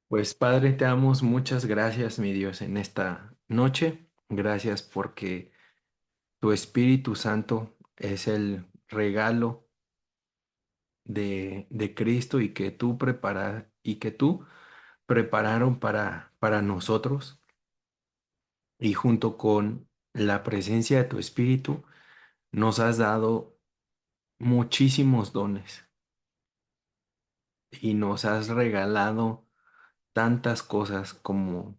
Pues Padre, te damos muchas gracias, mi Dios, en esta noche. Gracias porque tu Espíritu Santo es el regalo de Cristo y que tú prepararon para nosotros. Y junto con la presencia de tu Espíritu, nos has dado muchísimos dones y nos has regalado tantas cosas como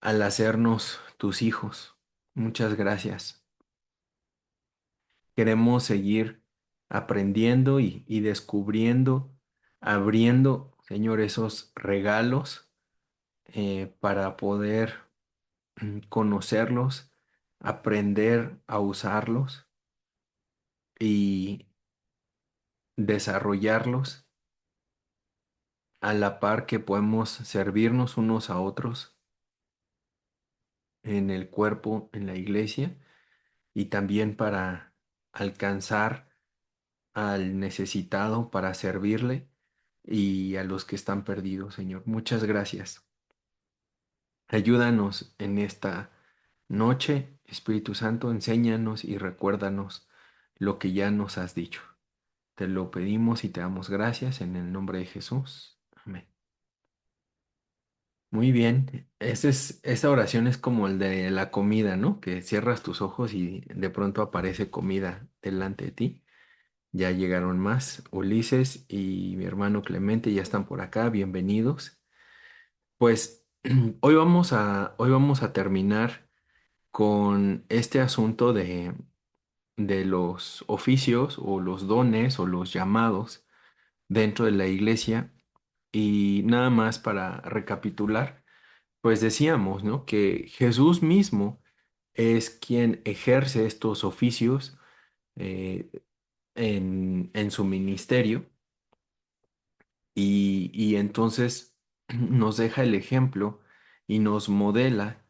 al hacernos tus hijos. Muchas gracias. Queremos seguir aprendiendo y descubriendo, abriendo, Señor, esos regalos para poder conocerlos, aprender a usarlos y desarrollarlos a la par que podemos servirnos unos a otros en el cuerpo, en la iglesia y también para alcanzar al necesitado, para servirle y a los que están perdidos, Señor. Muchas gracias. Ayúdanos en esta noche, Espíritu Santo, enséñanos y recuérdanos lo que ya nos has dicho. Te lo pedimos y te damos gracias en el nombre de Jesús. Amén. Muy bien. Esa oración es como el de la comida, ¿no? Que cierras tus ojos y de pronto aparece comida delante de ti. Ya llegaron más. Ulises y mi hermano Clemente ya están por acá. Bienvenidos. Pues hoy vamos a terminar con este asunto de los oficios o los dones o los llamados dentro de la iglesia. Y nada más para recapitular, pues decíamos, ¿no? Que Jesús mismo es quien ejerce estos oficios eh, en su ministerio y entonces nos deja el ejemplo y nos modela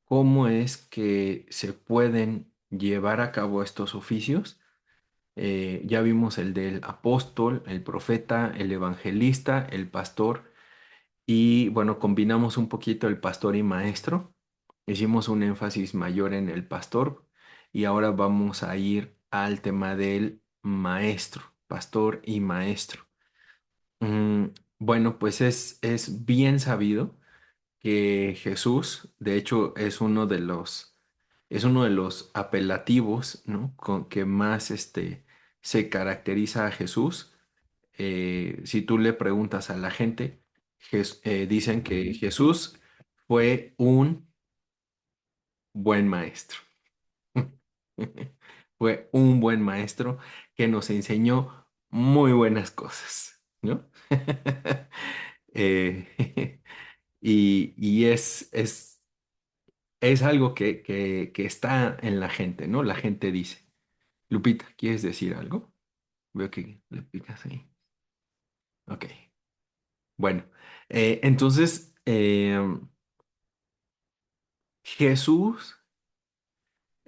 cómo es que se pueden llevar a cabo estos oficios. Ya vimos el del apóstol, el profeta, el evangelista, el pastor y bueno, combinamos un poquito el pastor y maestro. Hicimos un énfasis mayor en el pastor y ahora vamos a ir al tema del maestro, pastor y maestro. Mm, bueno, pues es bien sabido que Jesús, de hecho, es uno de los apelativos, ¿no? Con que más se caracteriza a Jesús. Si tú le preguntas a la gente, dicen que Jesús fue un buen maestro. Fue un buen maestro que nos enseñó muy buenas cosas, ¿no? Eh, y es algo que está en la gente, ¿no? La gente dice. Lupita, ¿quieres decir algo? Veo que le picas ahí. Ok. Bueno, entonces Jesús,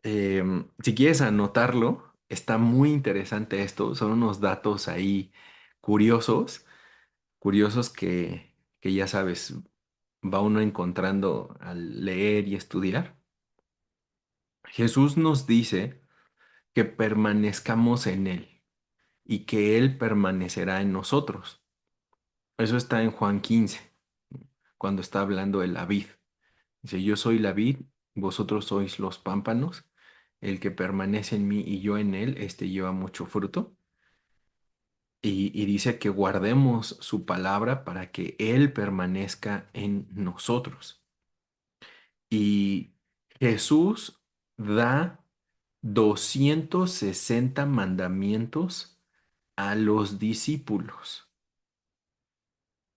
si quieres anotarlo, está muy interesante esto. Son unos datos ahí curiosos, curiosos que ya sabes, va uno encontrando al leer y estudiar. Jesús nos dice que permanezcamos en Él y que Él permanecerá en nosotros. Eso está en Juan 15, cuando está hablando de la vid. Dice, yo soy la vid, vosotros sois los pámpanos, el que permanece en mí y yo en él, este lleva mucho fruto. Y dice que guardemos su palabra para que Él permanezca en nosotros. Y Jesús da 260 mandamientos a los discípulos.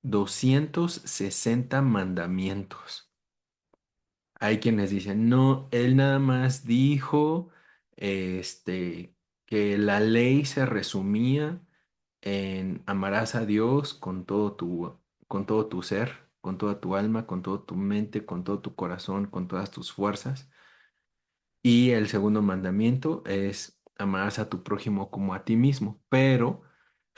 260 mandamientos. Hay quienes dicen, no, él nada más dijo, este, que la ley se resumía en amarás a Dios con todo tu ser, con toda tu alma, con toda tu mente, con todo tu corazón, con todas tus fuerzas. Y el segundo mandamiento es amarás a tu prójimo como a ti mismo. Pero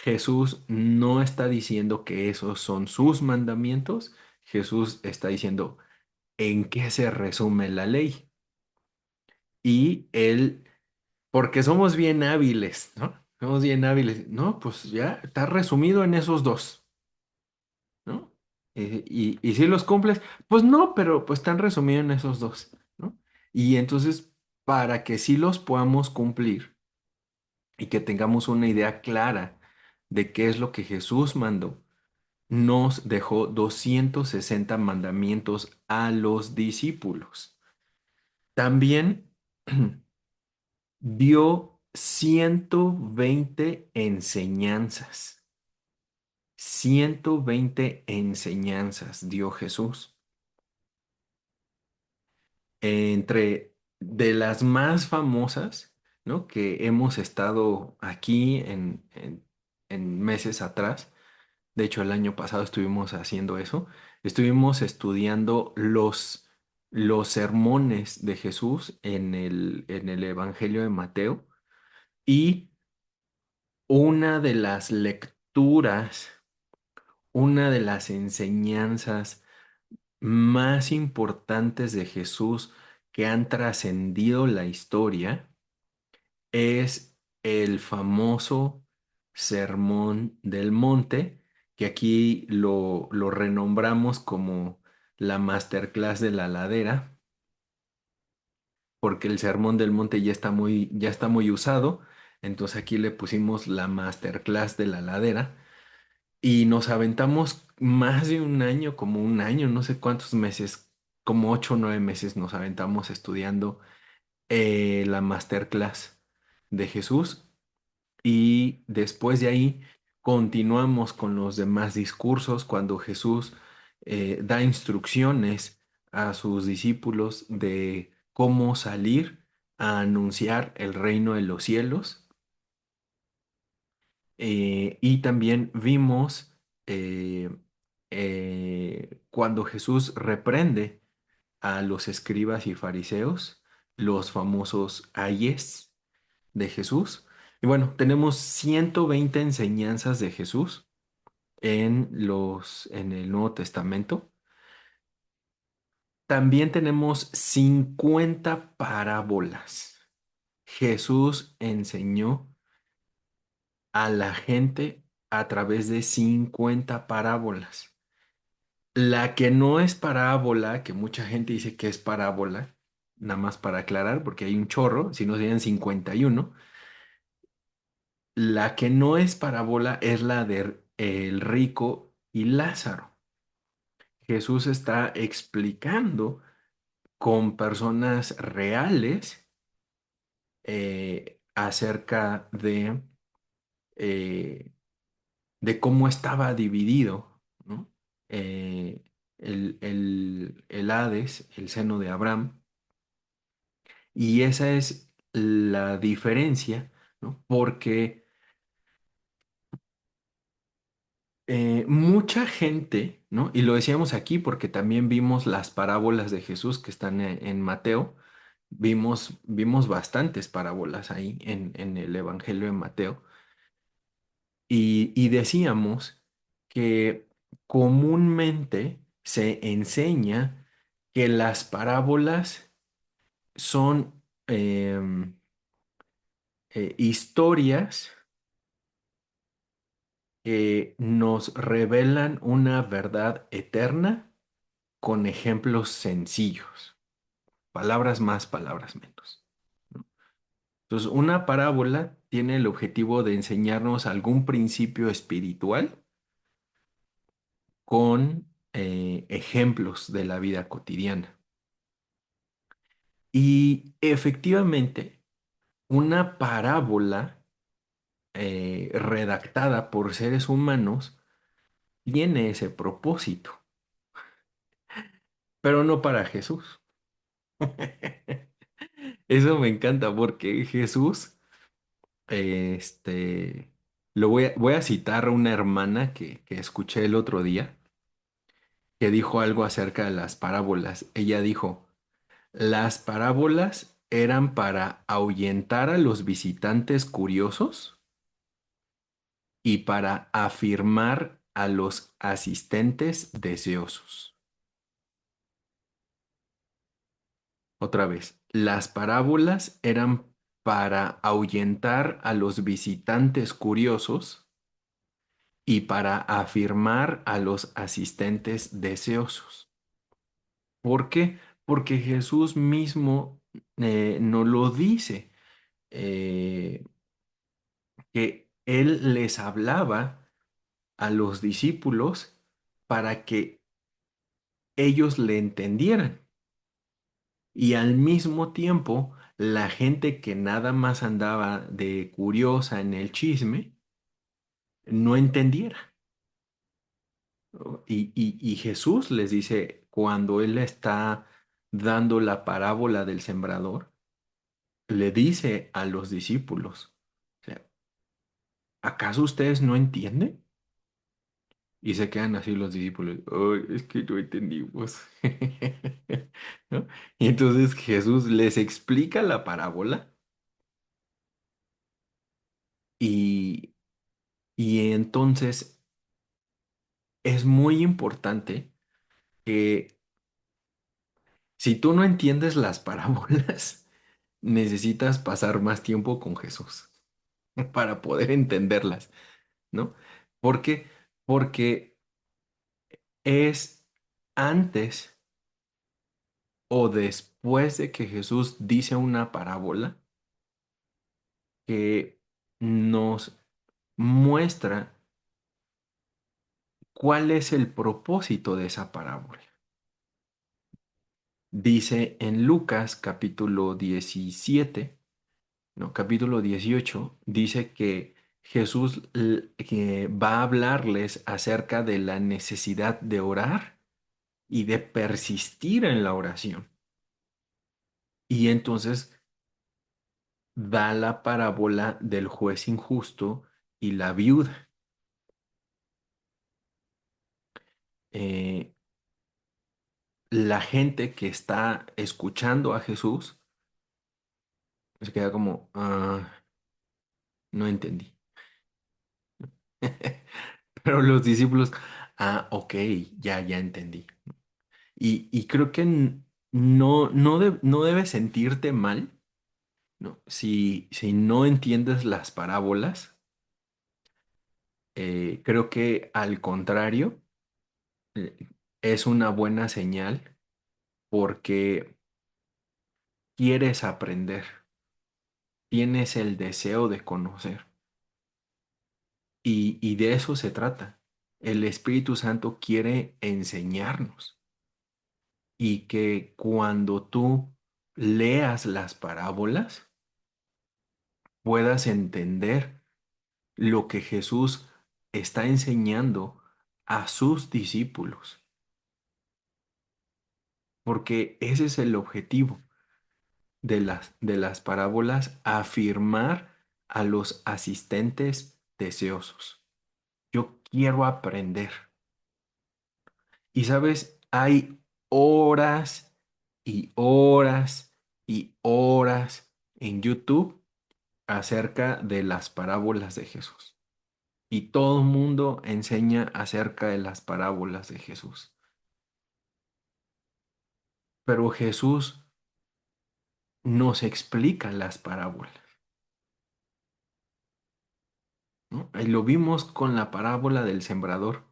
Jesús no está diciendo que esos son sus mandamientos. Jesús está diciendo en qué se resume la ley. Y él, porque somos bien hábiles, ¿no? Somos bien hábiles. No, pues ya está resumido en esos dos, ¿no? Y si los cumples, pues no, pero pues están resumidos en esos dos, ¿no? Y entonces, para que sí los podamos cumplir y que tengamos una idea clara de qué es lo que Jesús mandó, nos dejó 260 mandamientos a los discípulos. También dio 120 enseñanzas. 120 enseñanzas dio Jesús. Entre de las más famosas, ¿no? Que hemos estado aquí en meses atrás. De hecho, el año pasado estuvimos haciendo eso. Estuvimos estudiando los sermones de Jesús en el Evangelio de Mateo. Y una de las lecturas, una de las enseñanzas más importantes de Jesús que han trascendido la historia es el famoso Sermón del Monte, que aquí lo renombramos como la masterclass de la ladera, porque el Sermón del Monte ya está muy usado, entonces aquí le pusimos la masterclass de la ladera y nos aventamos más de un año, como un año, no sé cuántos meses, como 8 o 9 meses nos aventamos estudiando la masterclass de Jesús. Y después de ahí continuamos con los demás discursos cuando Jesús da instrucciones a sus discípulos de cómo salir a anunciar el reino de los cielos. Y también vimos eh, cuando Jesús reprende a los escribas y fariseos, los famosos ayes de Jesús. Y bueno, tenemos 120 enseñanzas de Jesús en el Nuevo Testamento. También tenemos 50 parábolas. Jesús enseñó a la gente a través de 50 parábolas. La que no es parábola, que mucha gente dice que es parábola, nada más para aclarar, porque hay un chorro, si no serían 51. La que no es parábola es la de el rico y Lázaro. Jesús está explicando con personas reales acerca eh, de cómo estaba dividido, ¿no? Eh, el Hades, el seno de Abraham, y esa es la diferencia, ¿no? Porque mucha gente, ¿no? Y lo decíamos aquí porque también vimos las parábolas de Jesús que están en Mateo. Vimos bastantes parábolas ahí en el Evangelio de Mateo. Y decíamos que comúnmente se enseña que las parábolas son historias que nos revelan una verdad eterna con ejemplos sencillos, palabras más, palabras menos, ¿no? Entonces, una parábola tiene el objetivo de enseñarnos algún principio espiritual con ejemplos de la vida cotidiana. Y efectivamente, una parábola redactada por seres humanos tiene ese propósito, pero no para Jesús. Eso me encanta porque Jesús, este, voy a citar a una hermana que escuché el otro día, que dijo algo acerca de las parábolas. Ella dijo, las parábolas eran para ahuyentar a los visitantes curiosos y para afirmar a los asistentes deseosos. Otra vez, las parábolas eran para ahuyentar a los visitantes curiosos y para afirmar a los asistentes deseosos. ¿Por qué? Porque Jesús mismo nos lo dice, eh, que Él les hablaba a los discípulos para que ellos le entendieran. Y al mismo tiempo, la gente que nada más andaba de curiosa en el chisme, no entendiera. ¿No? Y Jesús les dice, cuando Él está dando la parábola del sembrador, le dice a los discípulos, o sea, ¿acaso ustedes no entienden? Y se quedan así los discípulos, "Ay, es que no entendimos." ¿No? Y entonces Jesús les explica la parábola y, y entonces es muy importante que si tú no entiendes las parábolas, necesitas pasar más tiempo con Jesús para poder entenderlas, ¿no? ¿Por qué? Porque es antes o después de que Jesús dice una parábola que nos muestra cuál es el propósito de esa parábola. Dice en Lucas capítulo 17, no, capítulo 18, dice que Jesús que va a hablarles acerca de la necesidad de orar y de persistir en la oración. Y entonces da la parábola del juez injusto y la viuda. Eh, la gente que está escuchando a Jesús se queda como, no entendí. Pero los discípulos, ok, ya entendí. Y creo que no debes sentirte mal, ¿no? Si no entiendes las parábolas, creo que al contrario, eh, es una buena señal porque quieres aprender, tienes el deseo de conocer. Y de eso se trata. El Espíritu Santo quiere enseñarnos y que cuando tú leas las parábolas puedas entender lo que Jesús está enseñando a sus discípulos, porque ese es el objetivo de las parábolas, afirmar a los asistentes deseosos. Yo quiero aprender. Y sabes, hay horas y horas y horas en YouTube acerca de las parábolas de Jesús. Y todo el mundo enseña acerca de las parábolas de Jesús. Pero Jesús nos explica las parábolas, ¿no? Y lo vimos con la parábola del sembrador.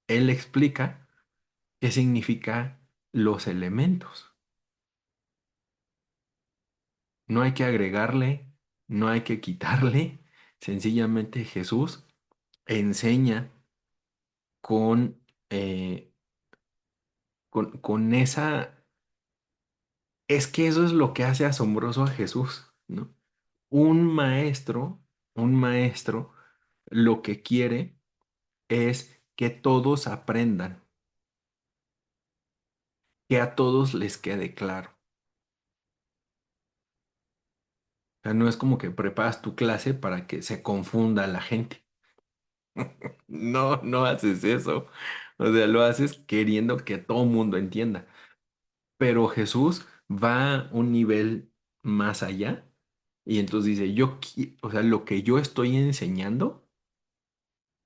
Él explica qué significa los elementos. No hay que agregarle, no hay que quitarle. Sencillamente Jesús enseña con, eh, con esa... Es que eso es lo que hace asombroso a Jesús, ¿no? Un maestro, un maestro, lo que quiere es que todos aprendan, que a todos les quede claro. O sea, no es como que preparas tu clase para que se confunda la gente. No, no haces eso. O sea, lo haces queriendo que todo mundo entienda. Pero Jesús va un nivel más allá y entonces dice, o sea, lo que yo estoy enseñando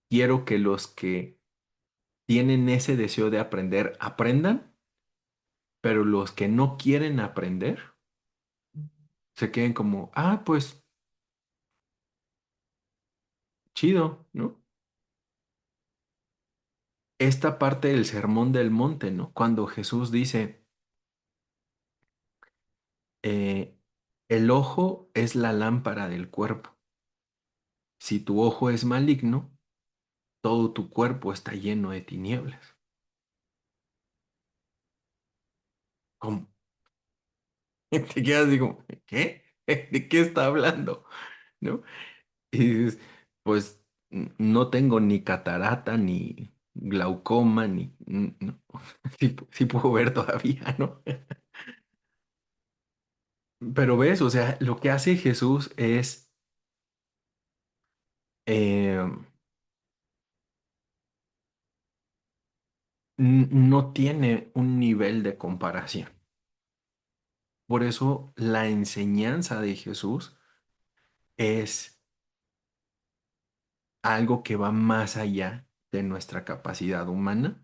quiero que los que tienen ese deseo de aprender aprendan, pero los que no quieren aprender se queden como, ah, pues chido, ¿no? Esta parte del Sermón del Monte, ¿no? Cuando Jesús dice, eh, el ojo es la lámpara del cuerpo. Si tu ojo es maligno, todo tu cuerpo está lleno de tinieblas. ¿Cómo? Te quedas así como, ¿qué? ¿De qué está hablando? ¿No? Y dices, pues no tengo ni catarata, ni glaucoma, ni... no. Sí, sí puedo ver todavía, ¿no? Pero ves, o sea, lo que hace Jesús es, eh, no tiene un nivel de comparación. Por eso la enseñanza de Jesús es algo que va más allá de nuestra capacidad humana.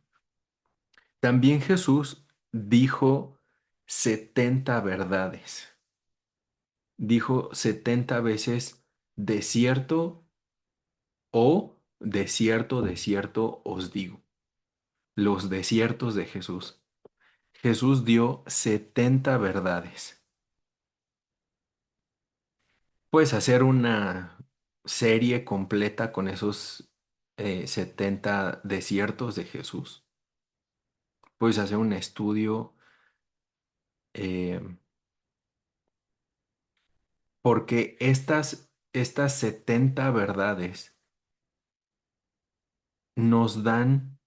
También Jesús dijo 70 verdades. Dijo 70 veces, de cierto o de cierto os digo. Los desiertos de Jesús. Jesús dio 70 verdades. Puedes hacer una serie completa con esos 70 desiertos de Jesús. Puedes hacer un estudio, eh, porque estas 70 verdades nos dan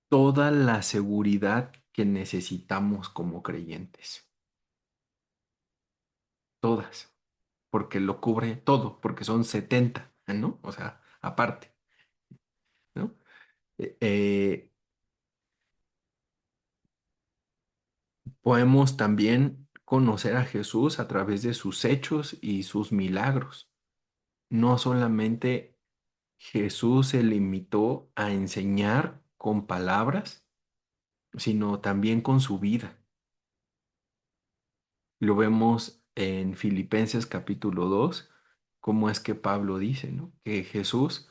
toda la seguridad que necesitamos como creyentes. Todas. Porque lo cubre todo, porque son 70, ¿no? O sea, aparte, ¿no? Eh, eh, Podemos también conocer a Jesús a través de sus hechos y sus milagros. No solamente Jesús se limitó a enseñar con palabras, sino también con su vida. Lo vemos en Filipenses capítulo 2, cómo es que Pablo dice, ¿no? Que Jesús,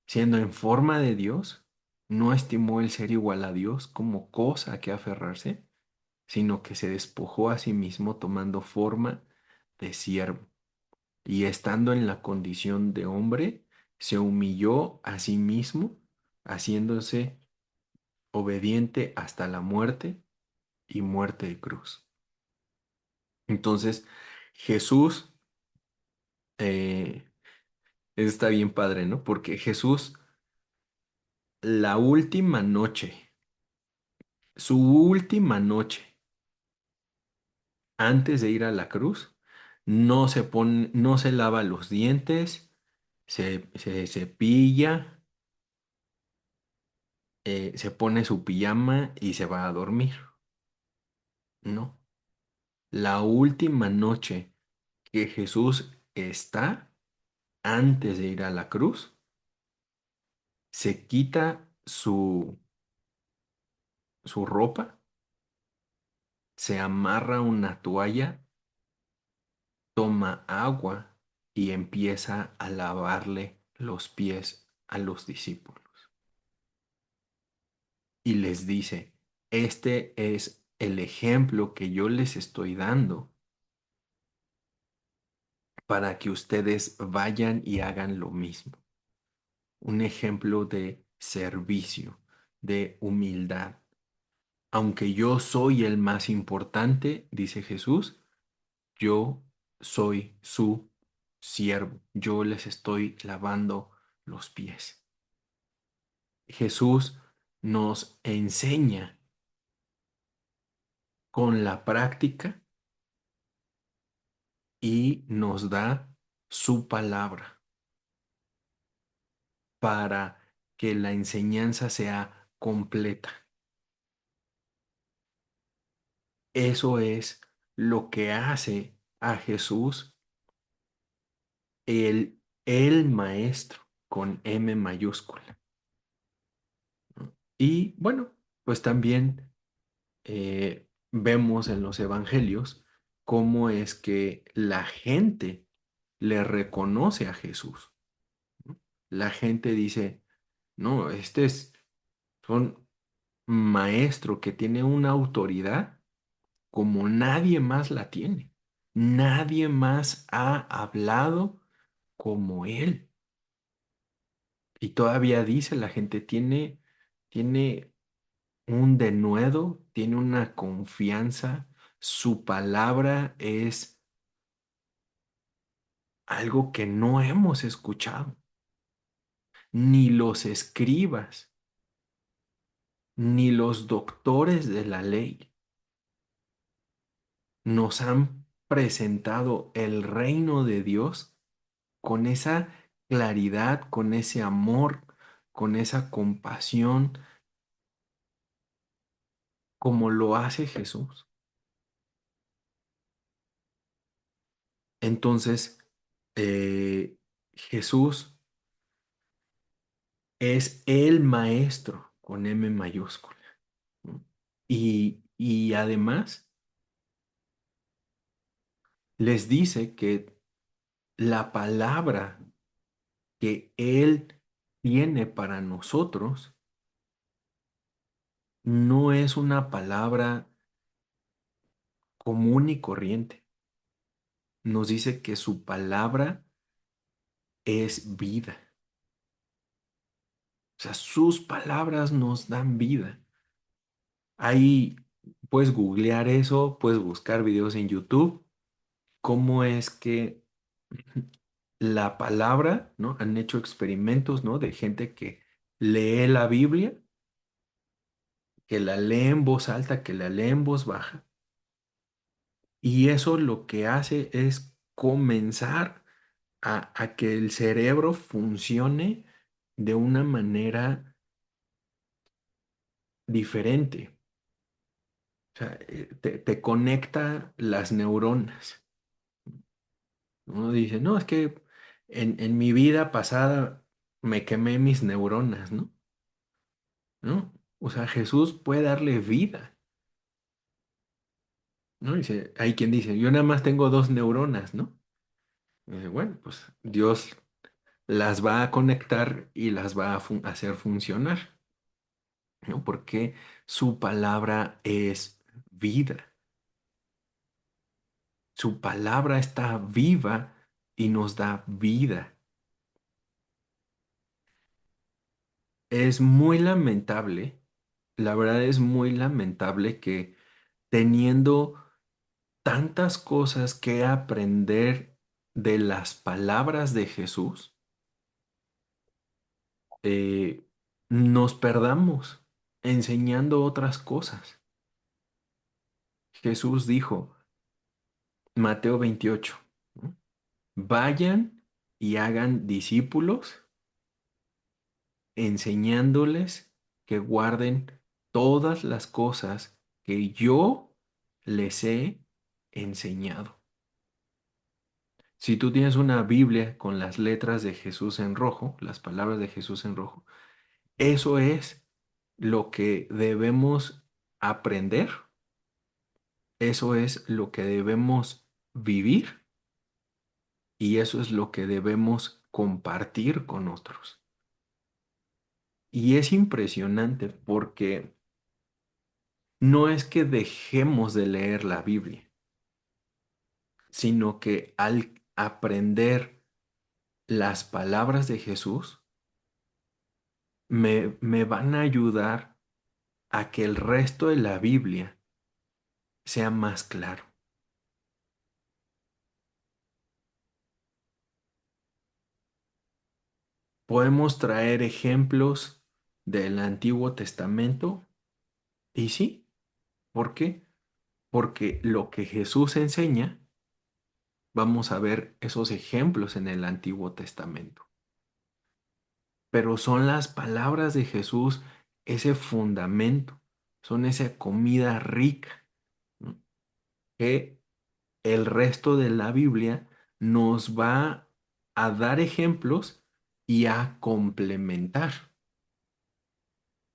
siendo en forma de Dios, no estimó el ser igual a Dios como cosa a que aferrarse, sino que se despojó a sí mismo tomando forma de siervo y estando en la condición de hombre, se humilló a sí mismo, haciéndose obediente hasta la muerte y muerte de cruz. Entonces, Jesús, eh, está bien padre, ¿no? Porque Jesús, la última noche, su última noche, antes de ir a la cruz, no se lava los dientes, se cepilla, se pone su pijama y se va a dormir. No. La última noche que Jesús está antes de ir a la cruz, se quita su ropa, se amarra una toalla, toma agua y empieza a lavarle los pies a los discípulos. Y les dice, este es el ejemplo que yo les estoy dando para que ustedes vayan y hagan lo mismo. Un ejemplo de servicio, de humildad. Aunque yo soy el más importante, dice Jesús, yo soy su siervo. Yo les estoy lavando los pies. Jesús nos enseña con la práctica y nos da su palabra para que la enseñanza sea completa. Eso es lo que hace a Jesús el maestro, con M mayúscula. ¿No? Y bueno, pues también vemos en los evangelios cómo es que la gente le reconoce a Jesús. ¿No? La gente dice, no, este es un maestro que tiene una autoridad como nadie más la tiene. Nadie más ha hablado como él. Y todavía dice la gente, tiene un denuedo, tiene una confianza, su palabra es algo que no hemos escuchado, ni los escribas, ni los doctores de la ley nos han presentado el reino de Dios con esa claridad, con ese amor, con esa compasión, como lo hace Jesús. Entonces, Jesús es el maestro con M mayúscula, ¿no? Y además les dice que la palabra que Él tiene para nosotros no es una palabra común y corriente. Nos dice que su palabra es vida. O sea, sus palabras nos dan vida. Ahí puedes googlear eso, puedes buscar videos en YouTube, cómo es que la palabra, ¿no? Han hecho experimentos, ¿no? De gente que lee la Biblia, que la lee en voz alta, que la lee en voz baja. Y eso lo que hace es comenzar a que el cerebro funcione de una manera diferente. O sea, te conecta las neuronas. Uno dice, no, es que en mi vida pasada me quemé mis neuronas, ¿no? ¿No? O sea, Jesús puede darle vida, ¿no? Dice, hay quien dice, yo nada más tengo dos neuronas, ¿no? Y dice, bueno, pues Dios las va a conectar y las va a hacer funcionar, ¿no? Porque su palabra es vida. Su palabra está viva y nos da vida. Es muy lamentable, la verdad es muy lamentable que teniendo tantas cosas que aprender de las palabras de Jesús, eh, nos perdamos enseñando otras cosas. Jesús dijo, Mateo 28, ¿no? Vayan y hagan discípulos, enseñándoles que guarden todas las cosas que yo les he enseñado. Si tú tienes una Biblia con las letras de Jesús en rojo, las palabras de Jesús en rojo, eso es lo que debemos aprender, eso es lo que debemos vivir y eso es lo que debemos compartir con otros. Y es impresionante porque no es que dejemos de leer la Biblia, sino que al aprender las palabras de Jesús, me van a ayudar a que el resto de la Biblia sea más claro. Podemos traer ejemplos del Antiguo Testamento y sí, ¿por qué? Porque lo que Jesús enseña, vamos a ver esos ejemplos en el Antiguo Testamento. Pero son las palabras de Jesús ese fundamento, son esa comida rica, ¿no? Que el resto de la Biblia nos va a dar ejemplos y a complementar.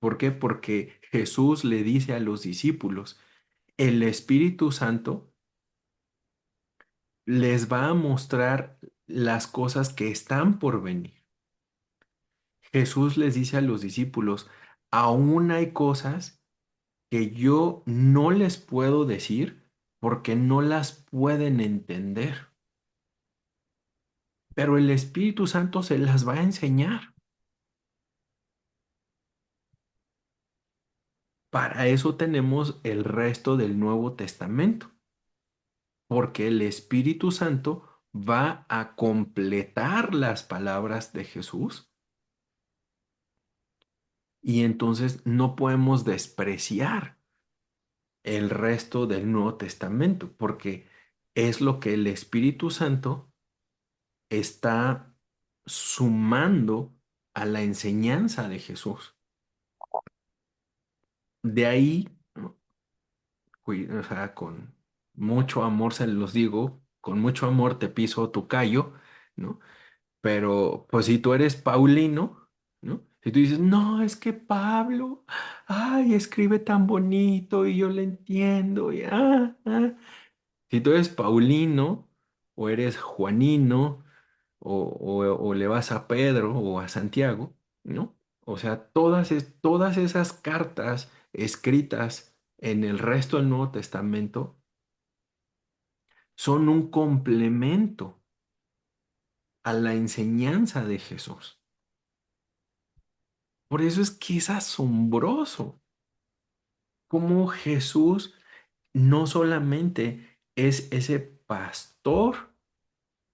¿Por qué? Porque Jesús le dice a los discípulos, el Espíritu Santo les va a mostrar las cosas que están por venir. Jesús les dice a los discípulos, aún hay cosas que yo no les puedo decir porque no las pueden entender, pero el Espíritu Santo se las va a enseñar. Para eso tenemos el resto del Nuevo Testamento, porque el Espíritu Santo va a completar las palabras de Jesús y entonces no podemos despreciar el resto del Nuevo Testamento, porque es lo que el Espíritu Santo está sumando a la enseñanza de Jesús. De ahí, ¿no? O sea, con mucho amor se los digo, con mucho amor te piso tu callo, ¿no? Pero pues si tú eres Paulino, ¿no? Si tú dices, no, es que Pablo, ay, escribe tan bonito y yo le entiendo, y, Si tú eres Paulino o eres Juanino o le vas a Pedro o a Santiago, ¿no? O sea, todas esas cartas escritas en el resto del Nuevo Testamento son un complemento a la enseñanza de Jesús. Por eso es que es asombroso cómo Jesús no solamente es ese pastor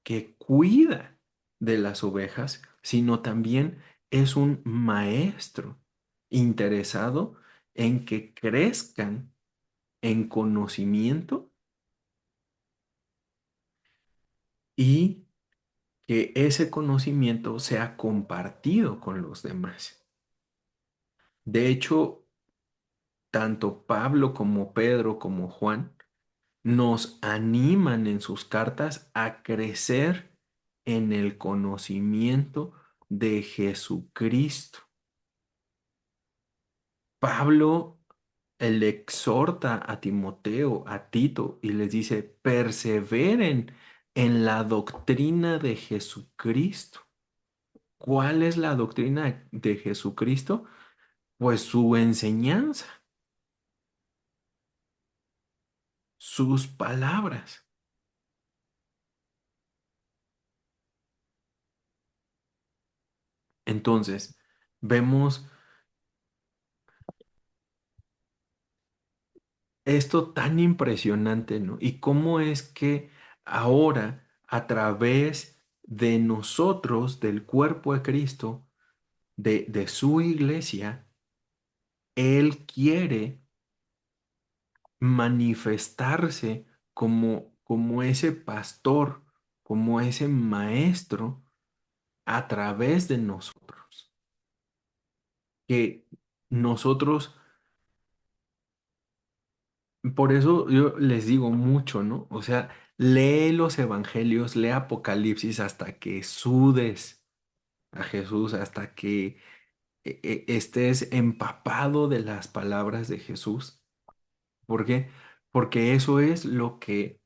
que cuida de las ovejas, sino también es un maestro interesado en que crezcan en conocimiento y que ese conocimiento sea compartido con los demás. De hecho, tanto Pablo como Pedro como Juan nos animan en sus cartas a crecer en el conocimiento de Jesucristo. Pablo le exhorta a Timoteo, a Tito, y les dice, perseveren en la doctrina de Jesucristo. ¿Cuál es la doctrina de Jesucristo? Pues su enseñanza, sus palabras. Entonces, vemos esto tan impresionante, ¿no? Y cómo es que ahora, a través de nosotros, del cuerpo de Cristo, de su iglesia, Él quiere manifestarse como ese pastor, como ese maestro a través de nosotros. Que nosotros, por eso yo les digo mucho, ¿no? O sea, lee los evangelios, lee Apocalipsis hasta que sudes a Jesús, hasta que estés empapado de las palabras de Jesús. ¿Por qué? Porque eso es lo que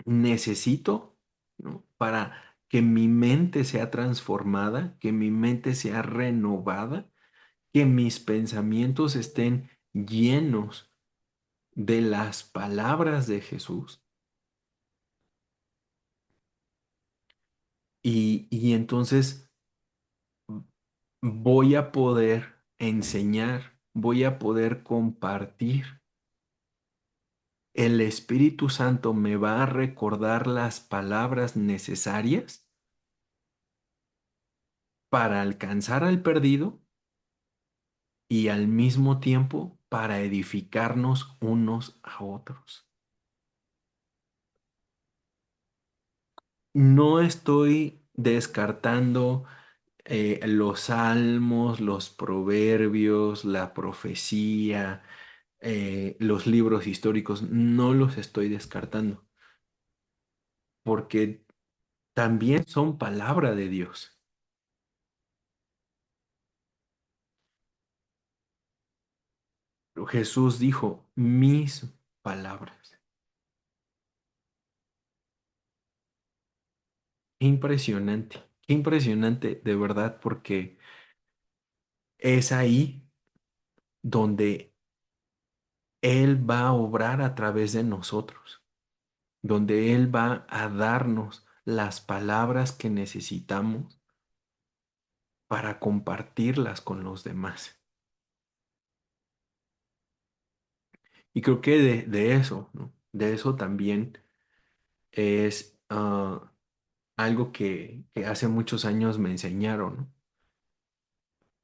necesito, ¿no? Para que mi mente sea transformada, que mi mente sea renovada, que mis pensamientos estén llenos de las palabras de Jesús. Y entonces voy a poder enseñar, voy a poder compartir. El Espíritu Santo me va a recordar las palabras necesarias para alcanzar al perdido y al mismo tiempo para edificarnos unos a otros. No estoy descartando los salmos, los proverbios, la profecía, los libros históricos, no los estoy descartando, porque también son palabra de Dios. Jesús dijo, mis palabras. Qué impresionante de verdad, porque es ahí donde Él va a obrar a través de nosotros, donde Él va a darnos las palabras que necesitamos para compartirlas con los demás. Y creo que de eso, ¿no? De eso también es algo que hace muchos años me enseñaron, ¿no?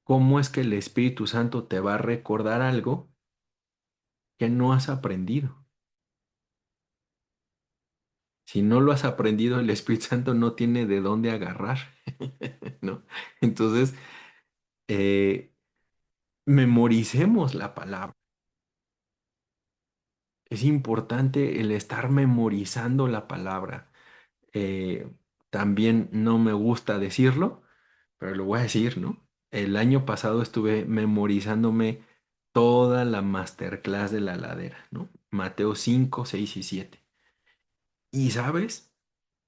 ¿Cómo es que el Espíritu Santo te va a recordar algo que no has aprendido? Si no lo has aprendido, el Espíritu Santo no tiene de dónde agarrar, ¿no? Entonces, eh, memoricemos la palabra. Es importante el estar memorizando la palabra. Eh, También no me gusta decirlo, pero lo voy a decir, ¿no? El año pasado estuve memorizándome toda la masterclass de la ladera, ¿no? Mateo 5, 6 y 7. Y sabes,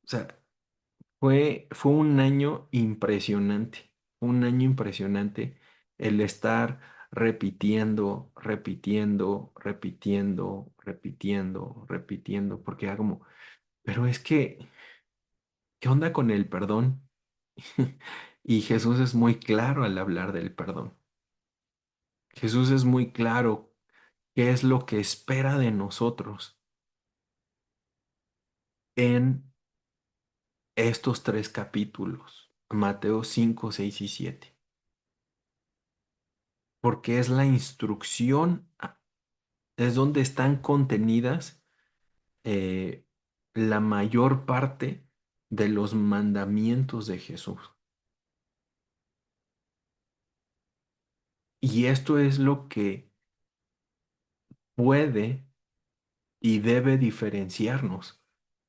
o sea, fue un año impresionante, un año impresionante el estar repitiendo, repitiendo, repitiendo, repitiendo, repitiendo, porque era como, pero es que, ¿qué onda con el perdón? Y Jesús es muy claro al hablar del perdón. Jesús es muy claro qué es lo que espera de nosotros en estos tres capítulos, Mateo 5, 6 y 7, porque es la instrucción, es donde están contenidas eh, la mayor parte de los mandamientos de Jesús. Y esto es lo que puede y debe diferenciarnos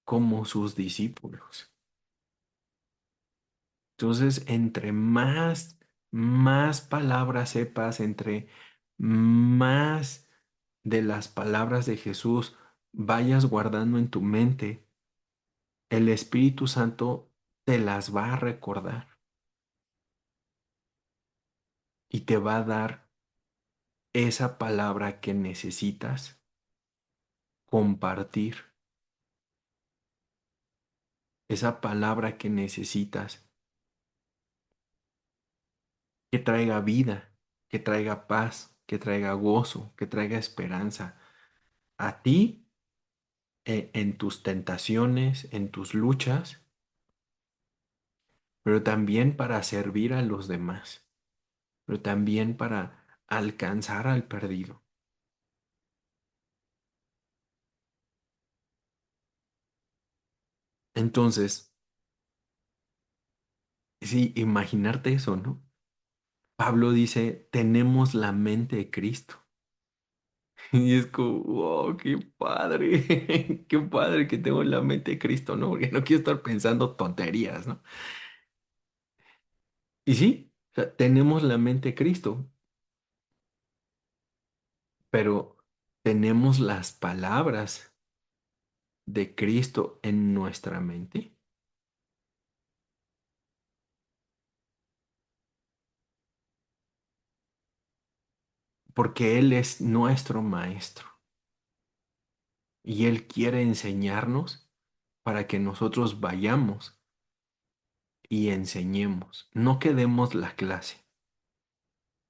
como sus discípulos. Entonces, entre más palabras sepas, entre más de las palabras de Jesús vayas guardando en tu mente, el Espíritu Santo te las va a recordar y te va a dar esa palabra que necesitas compartir, esa palabra que necesitas que traiga vida, que traiga paz, que traiga gozo, que traiga esperanza a ti en tus tentaciones, en tus luchas, pero también para servir a los demás, pero también para alcanzar al perdido. Entonces, sí, imaginarte eso, ¿no? Pablo dice, tenemos la mente de Cristo. Y es como, wow, qué padre que tengo la mente de Cristo, ¿no? Porque no quiero estar pensando tonterías, ¿no? Y sí, o sea, tenemos la mente de Cristo, pero tenemos las palabras de Cristo en nuestra mente, porque Él es nuestro maestro y Él quiere enseñarnos para que nosotros vayamos y enseñemos. No que demos la clase,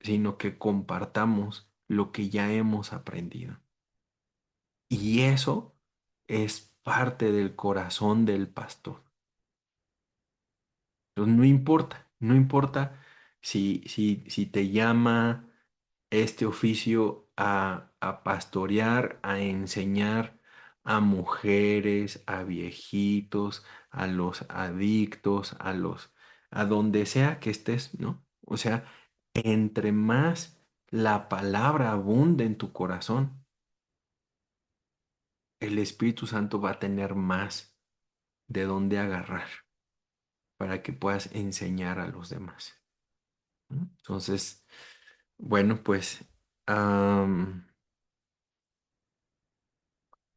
sino que compartamos lo que ya hemos aprendido. Y eso es parte del corazón del pastor. Entonces, no importa si te llama este oficio a pastorear, a enseñar a mujeres, a viejitos, a los adictos, a donde sea que estés, ¿no? O sea, entre más la palabra abunde en tu corazón, el Espíritu Santo va a tener más de dónde agarrar para que puedas enseñar a los demás, ¿no? Entonces, bueno, pues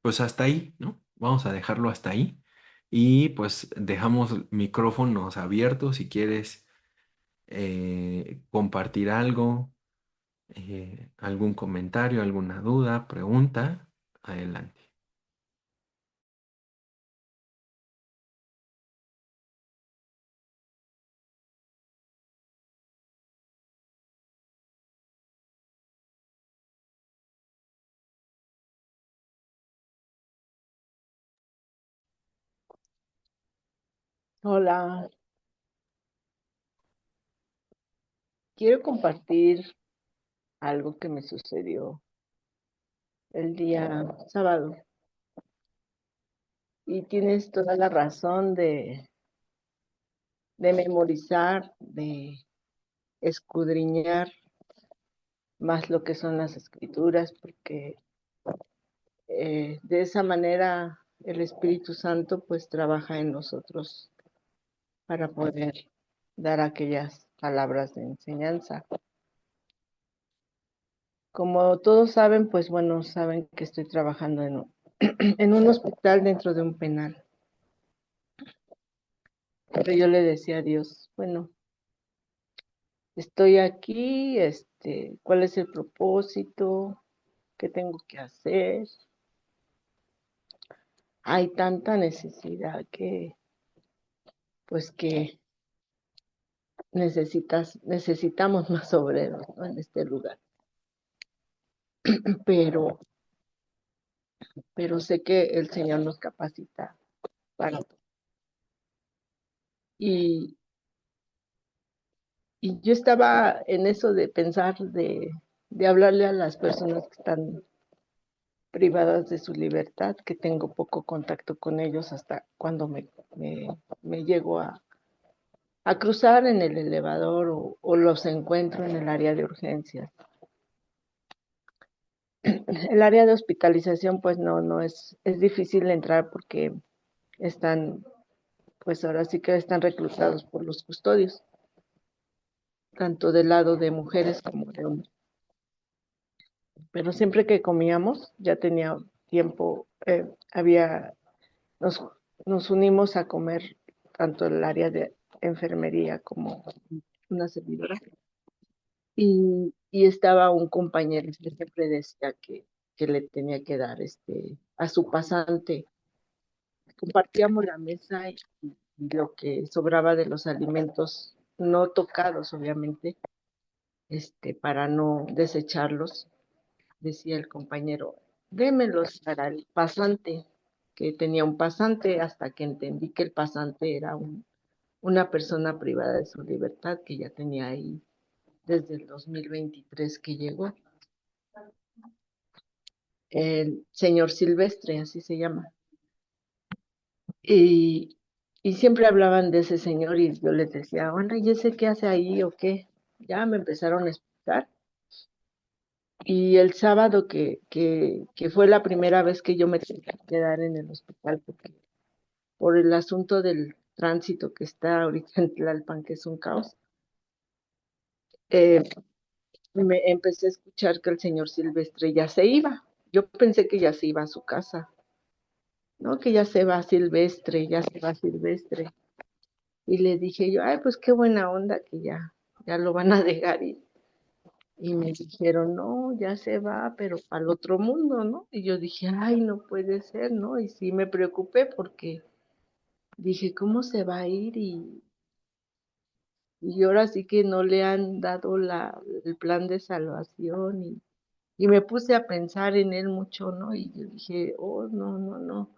pues hasta ahí, ¿no? Vamos a dejarlo hasta ahí. Y pues dejamos micrófonos abiertos si quieres compartir algo, algún comentario, alguna duda, pregunta. Adelante. Hola, quiero compartir algo que me sucedió el día sábado y tienes toda la razón de memorizar, de escudriñar más lo que son las escrituras, porque de esa manera el Espíritu Santo pues trabaja en nosotros para poder dar aquellas palabras de enseñanza. Como todos saben, pues bueno, saben que estoy trabajando en un hospital dentro de un penal. Pero yo le decía a Dios, bueno, estoy aquí, ¿cuál es el propósito? ¿Qué tengo que hacer? Hay tanta necesidad pues que necesitamos más obreros, ¿no? En este lugar. Pero, pero sé que el Señor nos capacita para todo. Y, y yo estaba en eso de pensar, de hablarle a las personas que están privadas de su libertad, que tengo poco contacto con ellos hasta cuando me, me llego a cruzar en el elevador o los encuentro en el área de urgencias. El área de hospitalización, pues es difícil entrar porque están, pues ahora sí que están reclutados por los custodios, tanto del lado de mujeres como de hombres. Pero siempre que comíamos, ya tenía tiempo, nos, nos unimos a comer tanto el área de enfermería como una servidora. Y estaba un compañero que siempre decía que le tenía que dar a su pasante. Compartíamos la mesa y lo que sobraba de los alimentos no tocados, obviamente, para no desecharlos, decía el compañero, démelos para el pasante, que tenía un pasante, hasta que entendí que el pasante era una persona privada de su libertad que ya tenía ahí desde el 2023 que llegó. El señor Silvestre, así se llama. Y, y siempre hablaban de ese señor y yo les decía, bueno, ¿y ese qué hace ahí o qué? Ya me empezaron a explicar. Y el sábado que fue la primera vez que yo me tenía que quedar en el hospital, porque por el asunto del tránsito que está ahorita en Tlalpan, que es un caos, eh, me empecé a escuchar que el señor Silvestre ya se iba. Yo pensé que ya se iba a su casa, ¿no? Que ya se va Silvestre, ya se va Silvestre. Y le dije yo, ay, pues qué buena onda que ya lo van a dejar. Y me dijeron, no, ya se va, pero al otro mundo, ¿no? Y yo dije, ay, no puede ser, ¿no? Y sí me preocupé porque dije, ¿cómo se va a ir? Y ahora sí que no le han dado el plan de salvación. Y me puse a pensar en él mucho, ¿no? Y yo dije, oh, no, no, no.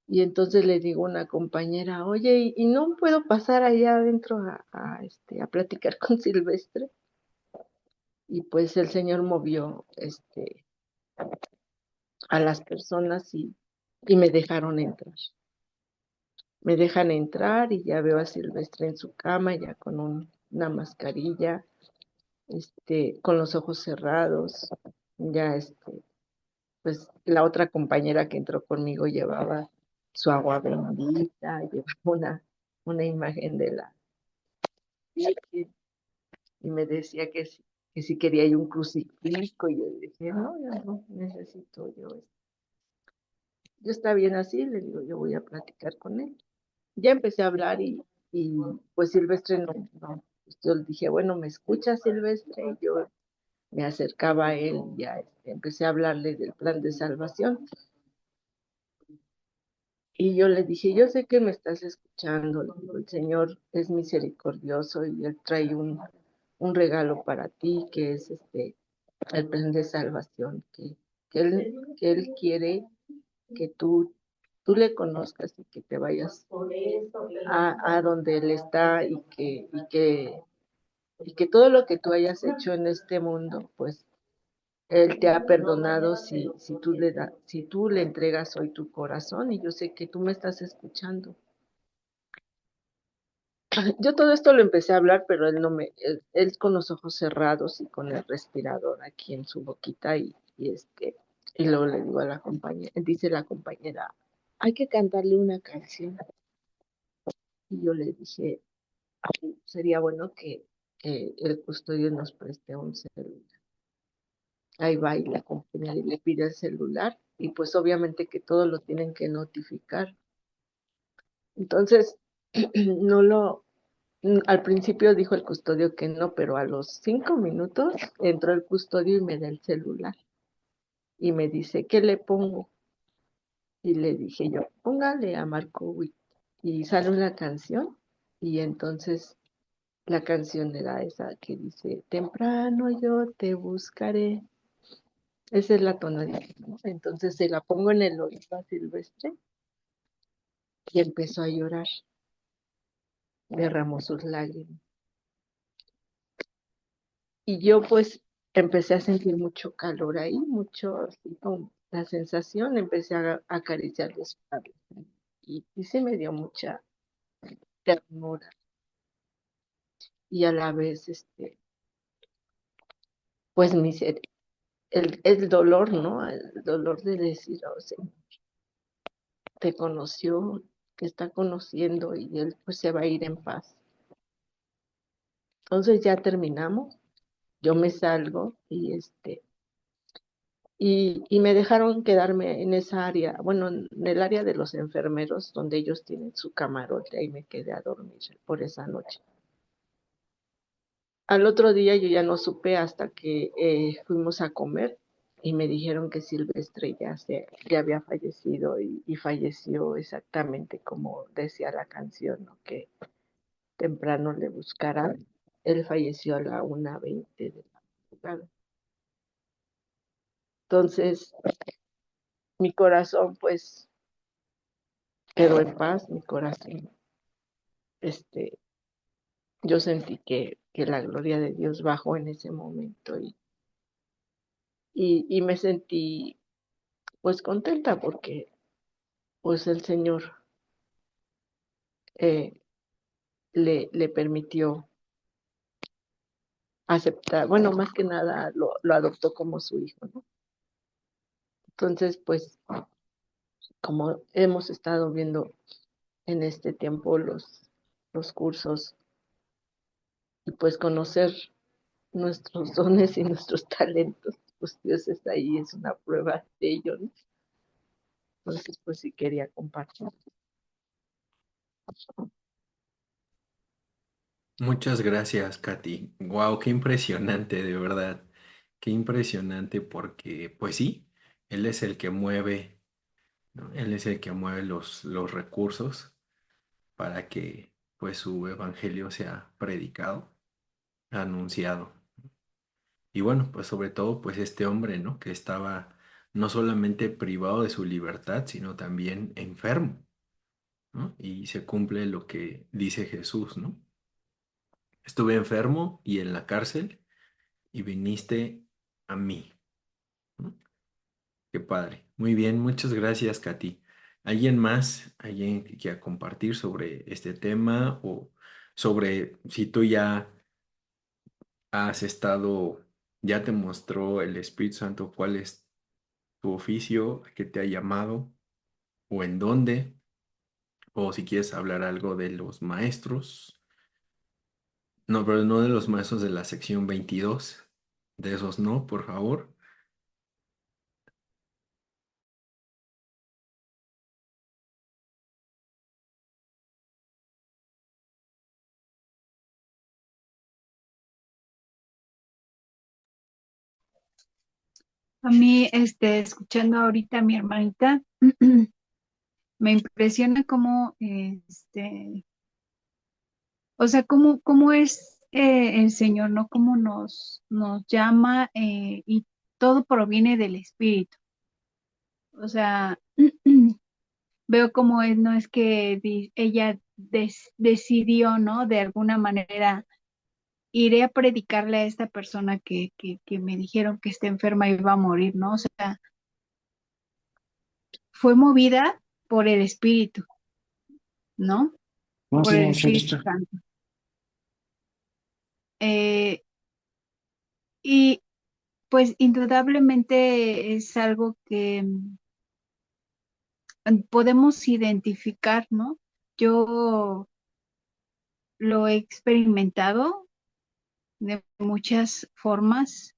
Y entonces le digo a una compañera, oye, ¿y no puedo pasar allá adentro a platicar con Silvestre? Y pues el Señor movió a las personas y me dejaron entrar. Me dejan entrar y ya veo a Silvestre en su cama, ya con una mascarilla, con los ojos cerrados. Ya, pues la otra compañera que entró conmigo llevaba su agua bendita, llevaba una imagen de la Virgen y me decía que si quería yo un crucifijo y yo dije, no, yo no necesito yo esto. yo está bien así, le digo, yo voy a platicar con él. Ya empecé a hablar y pues Silvestre no. Yo le dije, bueno, ¿me escucha Silvestre? Y yo me acercaba a él, ya empecé a hablarle del plan de salvación. Y yo le dije, yo sé que me estás escuchando, le digo, el Señor es misericordioso y Él trae un regalo para ti, que es el plan de salvación, que él quiere que tú le conozcas y que te vayas a donde Él está y que todo lo que tú hayas hecho en este mundo, pues Él te ha perdonado si tú le entregas hoy tu corazón y yo sé que tú me estás escuchando. Yo todo esto lo empecé a hablar, pero él con los ojos cerrados y con el respirador aquí en su boquita y luego le digo a la compañera, dice la compañera, hay que cantarle una canción. Y yo le dije, "Ay, sería bueno que el custodio nos preste un celular. Ahí va y la compañera y le pide el celular y pues obviamente que todo lo tienen que notificar. Entonces, no lo, al principio dijo el custodio que no, pero a los 5 minutos entró el custodio y me da el celular y me dice, ¿qué le pongo? Y le dije yo, póngale a Marco Witt. Y sale una canción y entonces la canción era esa que dice, temprano yo te buscaré. Esa es la tonalidad, ¿no? Entonces se la pongo en el oído a Silvestre y empezó a llorar, derramó sus lágrimas. Y yo pues empecé a sentir mucho calor ahí, mucho, así como la sensación, empecé a acariciar los padres. Y sí me dio mucha ternura y a la vez, pues el dolor, ¿no? El dolor de decir, o sea, te conoció, te está conociendo y él pues se va a ir en paz. Entonces ya terminamos, yo me salgo y me dejaron quedarme en esa área, bueno, en el área de los enfermeros, donde ellos tienen su camarote, ahí me quedé a dormir por esa noche. Al otro día yo ya no supe hasta que fuimos a comer y me dijeron que Silvestre ya había fallecido y falleció exactamente como decía la canción, ¿no? Que temprano le buscarán. Él falleció a la 1:20 de la madrugada. Entonces, mi corazón pues quedó en paz, mi corazón, este, yo sentí que la gloria de Dios bajó en ese momento y me sentí pues contenta porque pues el Señor eh, le permitió aceptar, bueno, más que nada lo adoptó como su hijo, ¿no? Entonces, pues, como hemos estado viendo en este tiempo los cursos y pues conocer nuestros dones y nuestros talentos, pues Dios está ahí, es una prueba de ello, ¿no? Entonces, pues sí quería compartir. Muchas gracias, Katy. Wow, qué impresionante, de verdad. Qué impresionante porque, pues sí, él es el que mueve, ¿no? Él es el que mueve los recursos para que, pues, su evangelio sea predicado, anunciado. Y bueno, pues sobre todo, pues este hombre, ¿no? Que estaba no solamente privado de su libertad, sino también enfermo, ¿no? Y se cumple lo que dice Jesús, ¿no? Estuve enfermo y en la cárcel y viniste a mí, ¿no? Qué padre. Muy bien, muchas gracias, Katy. ¿Alguien más, alguien que quiera compartir sobre este tema o sobre si tú ya has estado, ya te mostró el Espíritu Santo cuál es tu oficio, a qué te ha llamado o en dónde? O si quieres hablar algo de los maestros. No, pero no de los maestros de la sección 22. De esos no, por favor. A mí, escuchando ahorita a mi hermanita, me impresiona cómo, o sea, cómo es el Señor, ¿no? Cómo nos llama y todo proviene del Espíritu. O sea, veo como es, no es que ella decidió, ¿no? De alguna manera, iré a predicarle a esta persona que me dijeron que está enferma y va a morir, ¿no? O sea, fue movida por el Espíritu, ¿no? No, Por sí, el mucho Espíritu gusto. Santo. Eh, y pues indudablemente es algo que podemos identificar, ¿no? Yo lo he experimentado de muchas formas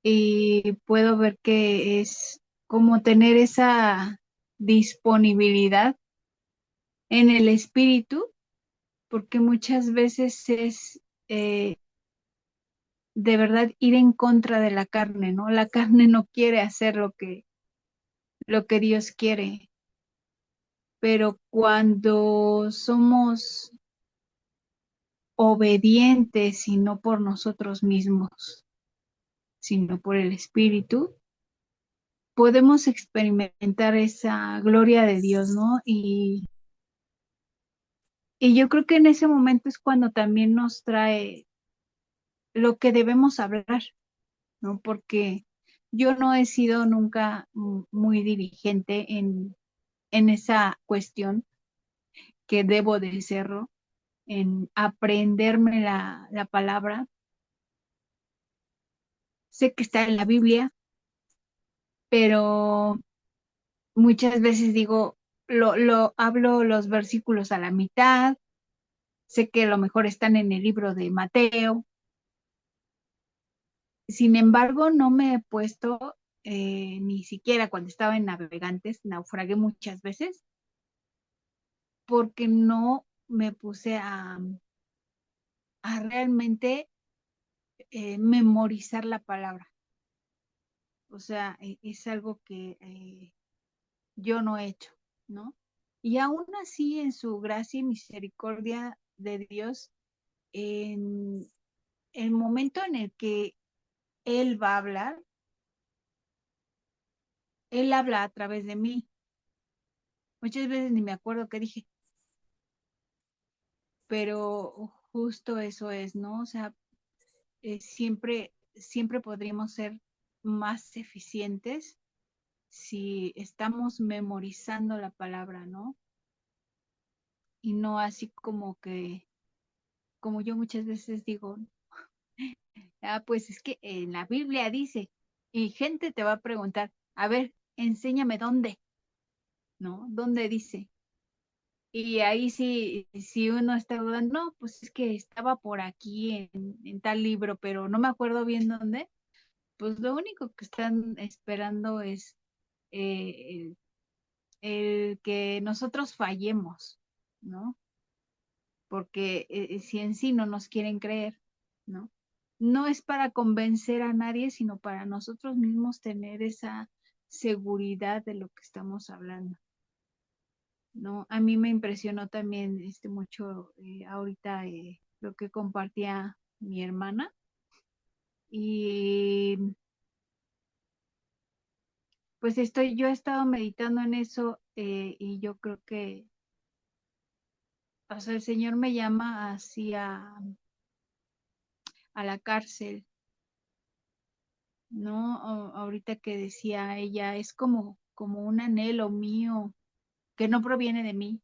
y puedo ver que es como tener esa disponibilidad en el espíritu, porque muchas veces es de verdad ir en contra de la carne, ¿no? La carne no quiere hacer lo que Dios quiere, pero cuando somos obedientes y no por nosotros mismos, sino por el Espíritu, podemos experimentar esa gloria de Dios, ¿no? Y yo creo que en ese momento es cuando también nos trae lo que debemos hablar, ¿no? Porque yo no he sido nunca muy diligente en esa cuestión que debo de serlo, en aprenderme la palabra. Sé que está en la Biblia, pero muchas veces digo, lo hablo los versículos a la mitad, sé que a lo mejor están en el libro de Mateo. Sin embargo, no me he puesto, ni siquiera cuando estaba en Navegantes, naufragué muchas veces, porque no me puse a realmente memorizar la palabra. O sea, es algo que yo no he hecho, ¿no? Y aún así, en su gracia y misericordia de Dios, en el momento en el que Él va a hablar, Él habla a través de mí. Muchas veces ni me acuerdo qué dije, pero justo eso es, ¿no? O sea, siempre podríamos ser más eficientes si estamos memorizando la palabra, ¿no? Y no así como que, como yo muchas veces digo, pues es que en la Biblia dice, y gente te va a preguntar, a ver, enséñame dónde, ¿no? ¿Dónde dice? Y ahí sí, si uno está dudando, no, pues es que estaba por aquí en tal libro, pero no me acuerdo bien dónde, pues lo único que están esperando es el que nosotros fallemos, ¿no? Porque si en sí no nos quieren creer, ¿no? No es para convencer a nadie, sino para nosotros mismos tener esa seguridad de lo que estamos hablando, ¿no? A mí me impresionó también mucho ahorita lo que compartía mi hermana y pues yo he estado meditando en eso y yo creo que, o sea, el Señor me llama así a la cárcel, ¿no? Ahorita que decía ella, es como un anhelo mío que no proviene de mí,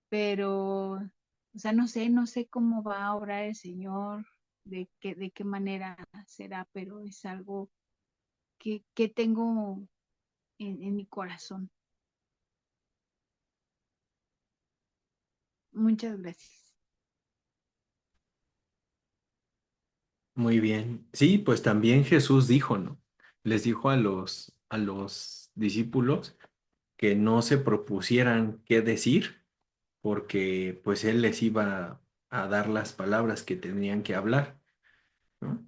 pero, o sea, no sé cómo va a obrar el Señor, de qué manera será, pero es algo que tengo en mi corazón. Muchas gracias. Muy bien. Sí, pues también Jesús dijo, ¿no? Les dijo a los discípulos que no se propusieran qué decir, porque pues Él les iba a dar las palabras que tenían que hablar, ¿no?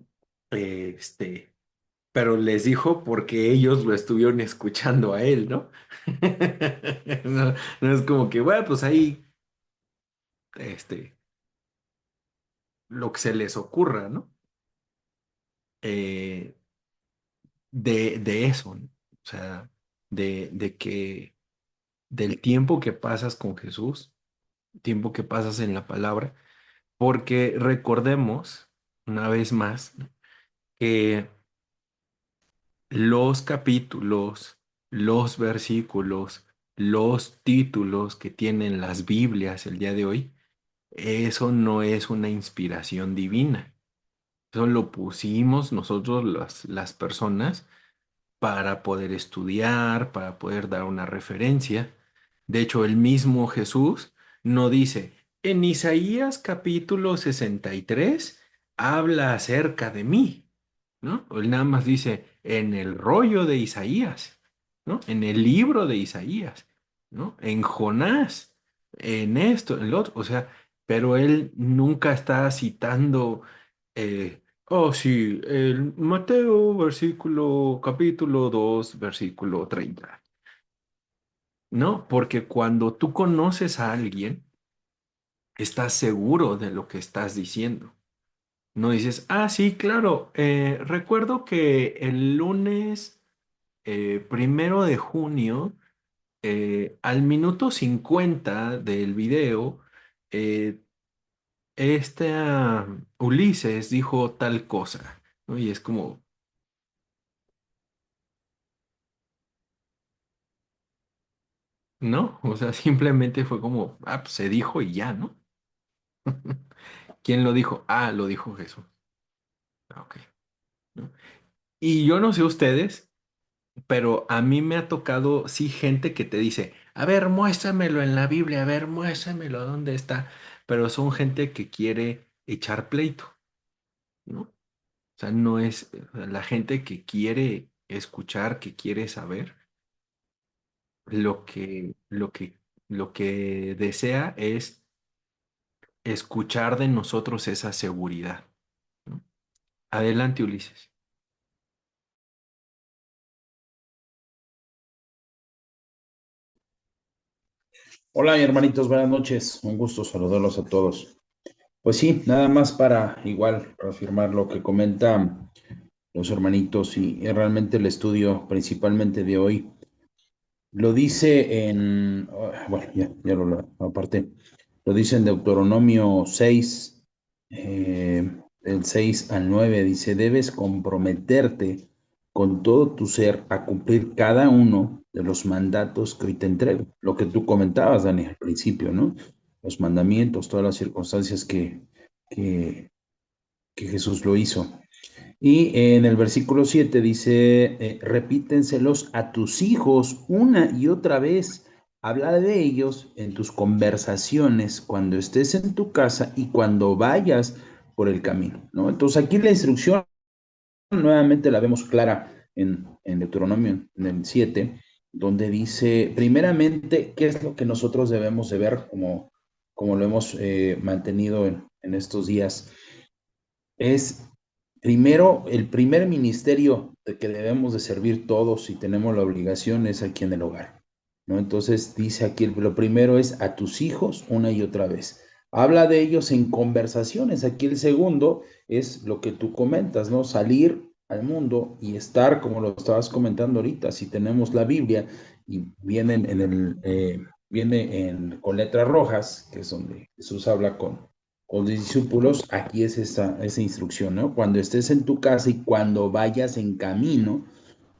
Este, pero les dijo porque ellos lo estuvieron escuchando a él, ¿no? No, no es como que, bueno, pues ahí, este, lo que se les ocurra, ¿no? Eh, de eso, ¿no? O sea, de que del tiempo que pasas con Jesús, tiempo que pasas en la palabra, porque recordemos, una vez más, ¿no? Que los capítulos, los versículos, los títulos que tienen las Biblias el día de hoy, eso no es una inspiración divina. Eso lo pusimos nosotros las personas para poder estudiar, para poder dar una referencia. De hecho, el mismo Jesús no dice, en Isaías capítulo 63 habla acerca de mí, ¿no? Él nada más dice, en el rollo de Isaías, ¿no? En el libro de Isaías, ¿no? En Jonás, en esto, en lo otro, o sea, pero él nunca está citando oh, sí, el Mateo, capítulo 2 versículo 30. No, porque cuando tú conoces a alguien, estás seguro de lo que estás diciendo. No dices, ah, sí, claro, recuerdo que el lunes 1 de junio, al minuto 50 del video, eh, Ulises dijo tal cosa, ¿no? Y es como, no, o sea, simplemente fue como, ah, pues se dijo y ya, ¿no? ¿Quién lo dijo? Ah, lo dijo Jesús. Ah, ok, ¿no? Y yo no sé ustedes, pero a mí me ha tocado, sí, gente que te dice, a ver, muéstramelo en la Biblia, a ver, muéstramelo, ¿dónde está? Pero son gente que quiere echar pleito, ¿no? O sea, no es la gente que quiere escuchar, que quiere saber, lo que, lo que, lo que desea es escuchar de nosotros esa seguridad, ¿no? Adelante, Ulises. Hola, hermanitos, buenas noches. Un gusto saludarlos a todos. Pues sí, nada más para igual reafirmar lo que comentan los hermanitos y realmente el estudio principalmente de hoy lo dice en, bueno, ya lo aparte, lo dice en Deuteronomio 6, del 6 al 9, dice, debes comprometerte con todo tu ser a cumplir cada uno de los mandatos que hoy te entrego. Lo que tú comentabas, Dani, al principio, ¿no? Los mandamientos, todas las circunstancias que, que Jesús lo hizo. Y en el versículo 7 dice, repítenselos a tus hijos una y otra vez. Habla de ellos en tus conversaciones, cuando estés en tu casa y cuando vayas por el camino, ¿no? Entonces aquí la instrucción nuevamente la vemos clara en Deuteronomio, en el 7, donde dice, primeramente, qué es lo que nosotros debemos de ver como lo hemos mantenido en estos días es primero, el primer ministerio de que debemos de servir todos y tenemos la obligación es aquí en el hogar, ¿no? Entonces dice aquí, lo primero es a tus hijos una y otra vez. Habla de ellos en conversaciones. Aquí el segundo es lo que tú comentas, ¿no? Salir al mundo y estar, como lo estabas comentando ahorita, si tenemos la Biblia y vienen con letras rojas, que es donde Jesús habla con los discípulos, aquí es esa instrucción, ¿no? Cuando estés en tu casa y cuando vayas en camino,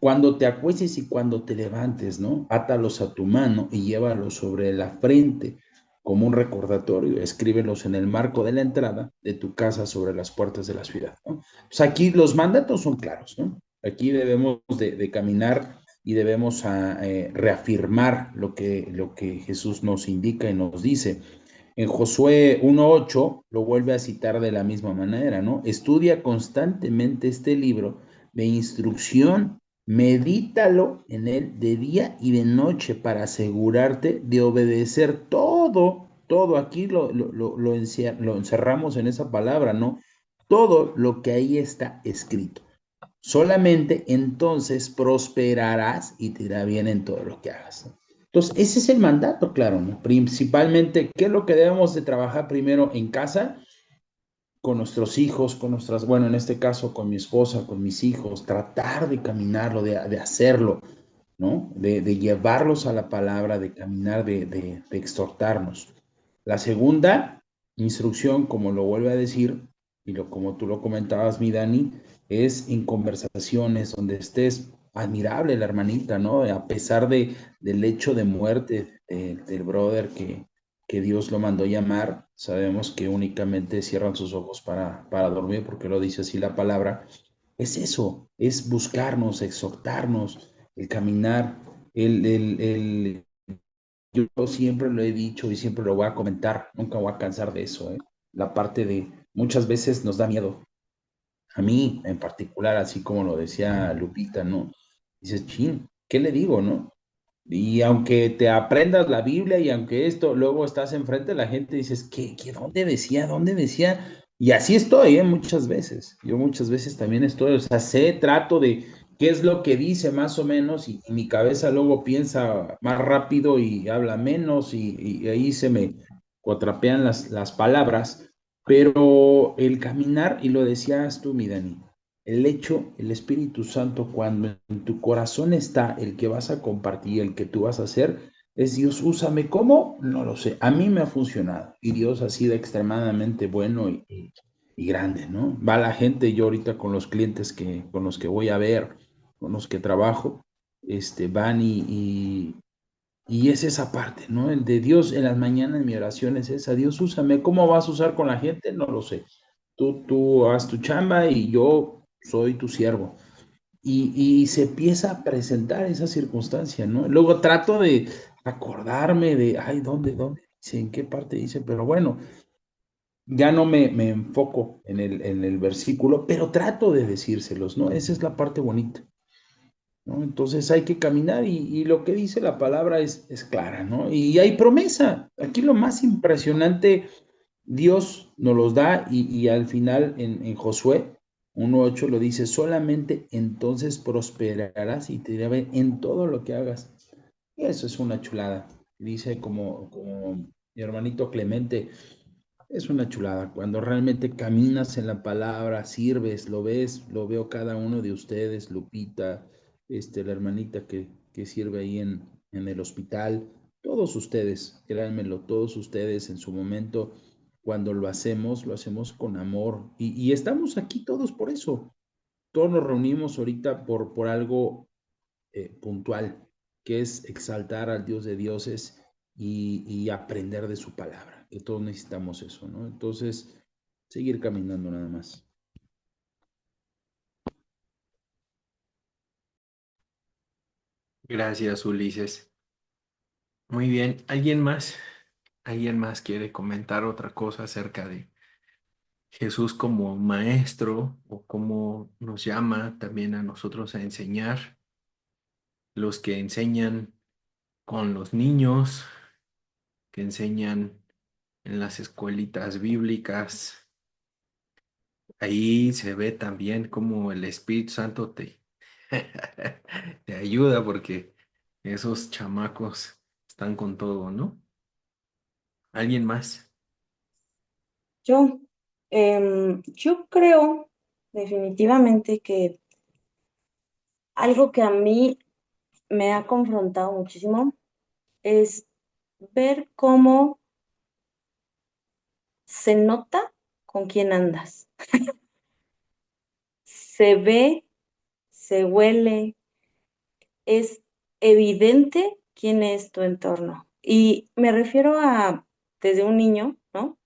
cuando te acuestes y cuando te levantes, ¿no? Átalos a tu mano y llévalos sobre la frente como un recordatorio. Escríbelos en el marco de la entrada de tu casa sobre las puertas de la ciudad, ¿no? Pues aquí los mandatos son claros, ¿no? Aquí debemos de caminar y debemos reafirmar lo que Jesús nos indica y nos dice. En Josué 1:8 lo vuelve a citar de la misma manera, ¿no? Estudia constantemente este libro de instrucción, medítalo en él de día y de noche para asegurarte de obedecer todo. Aquí lo encerramos en esa palabra, ¿no? todo lo que ahí está escrito. Solamente entonces prosperarás y te irá bien en todo lo que hagas. Entonces, ese es el mandato, claro, ¿no? Principalmente, ¿qué es lo que debemos de trabajar primero en casa? Con nuestros hijos, con nuestras, bueno, en este caso con mi esposa, con mis hijos, tratar de caminarlo, de hacerlo, ¿no? De llevarlos a la palabra, de caminar, de exhortarnos. La segunda instrucción, como lo vuelve a decir, y como tú lo comentabas, mi Dani, es en conversaciones donde estés admirable la hermanita, ¿no? A pesar del hecho de muerte del brother que Dios lo mandó llamar, sabemos que únicamente cierran sus ojos para dormir, porque lo dice así la palabra. Es eso, es buscarnos, exhortarnos, el caminar, el yo siempre lo he dicho y siempre lo voy a comentar, nunca voy a cansar de eso, ¿eh? La parte de muchas veces nos da miedo, a mí en particular, así como lo decía Lupita, ¿no? Dices, chin, ¿qué le digo, no? Y aunque te aprendas la Biblia y aunque esto, luego estás enfrente de la gente y dices, dónde decía? ¿Dónde decía? Y así estoy, ¿eh? Muchas veces. Yo muchas veces también estoy, o sea, trato de qué es lo que dice más o menos y mi cabeza luego piensa más rápido y habla menos y ahí se me cuatrapean las palabras, pero el caminar, y lo decías tú, mi Dani, el Espíritu Santo, cuando en tu corazón está el que vas a compartir, el que tú vas a hacer, es Dios, úsame. ¿Cómo? No lo sé. A mí me ha funcionado y Dios ha sido extremadamente bueno y grande, ¿no? Va la gente, yo ahorita con los clientes con los que voy a ver, con los que trabajo, van y es esa parte, ¿no? El de Dios en las mañanas, mi oración es esa, Dios, úsame. ¿Cómo vas a usar con la gente? No lo sé. Tú haz tu chamba y yo soy tu siervo. Y se empieza a presentar esa circunstancia, ¿no? Luego trato de acordarme de, ay, ¿dónde dice? ¿En qué parte dice? Pero bueno, ya no me enfoco en el versículo, pero trato de decírselos, ¿no? Esa es la parte bonita, ¿no? Entonces hay que caminar y lo que dice la palabra es clara, ¿no? Y hay promesa. Aquí lo más impresionante, Dios nos los da y al final en Josué 1:8 lo dice, solamente entonces prosperarás y te irá bien en todo lo que hagas. Y eso es una chulada. Dice como mi hermanito Clemente, es una chulada. Cuando realmente caminas en la palabra, sirves, lo ves, lo veo cada uno de ustedes, Lupita, la hermanita que sirve ahí en el hospital, todos ustedes, créanmelo, todos ustedes en su momento, cuando lo hacemos con amor. Y estamos aquí todos por eso. Todos nos reunimos ahorita por algo puntual, que es exaltar al Dios de dioses y aprender de su palabra, que todos necesitamos eso, ¿no? Entonces, seguir caminando nada más. Gracias, Ulises. Muy bien. ¿Alguien más? ¿Alguien más quiere comentar otra cosa acerca de Jesús como maestro o cómo nos llama también a nosotros a enseñar? Los que enseñan con los niños, que enseñan en las escuelitas bíblicas. Ahí se ve también cómo el Espíritu Santo te ayuda porque esos chamacos están con todo, ¿no? ¿Alguien más? Yo, yo creo definitivamente que algo que a mí me ha confrontado muchísimo es ver cómo se nota con quién andas. Se ve, se huele, es evidente quién es tu entorno. Y me refiero a desde un niño, ¿no?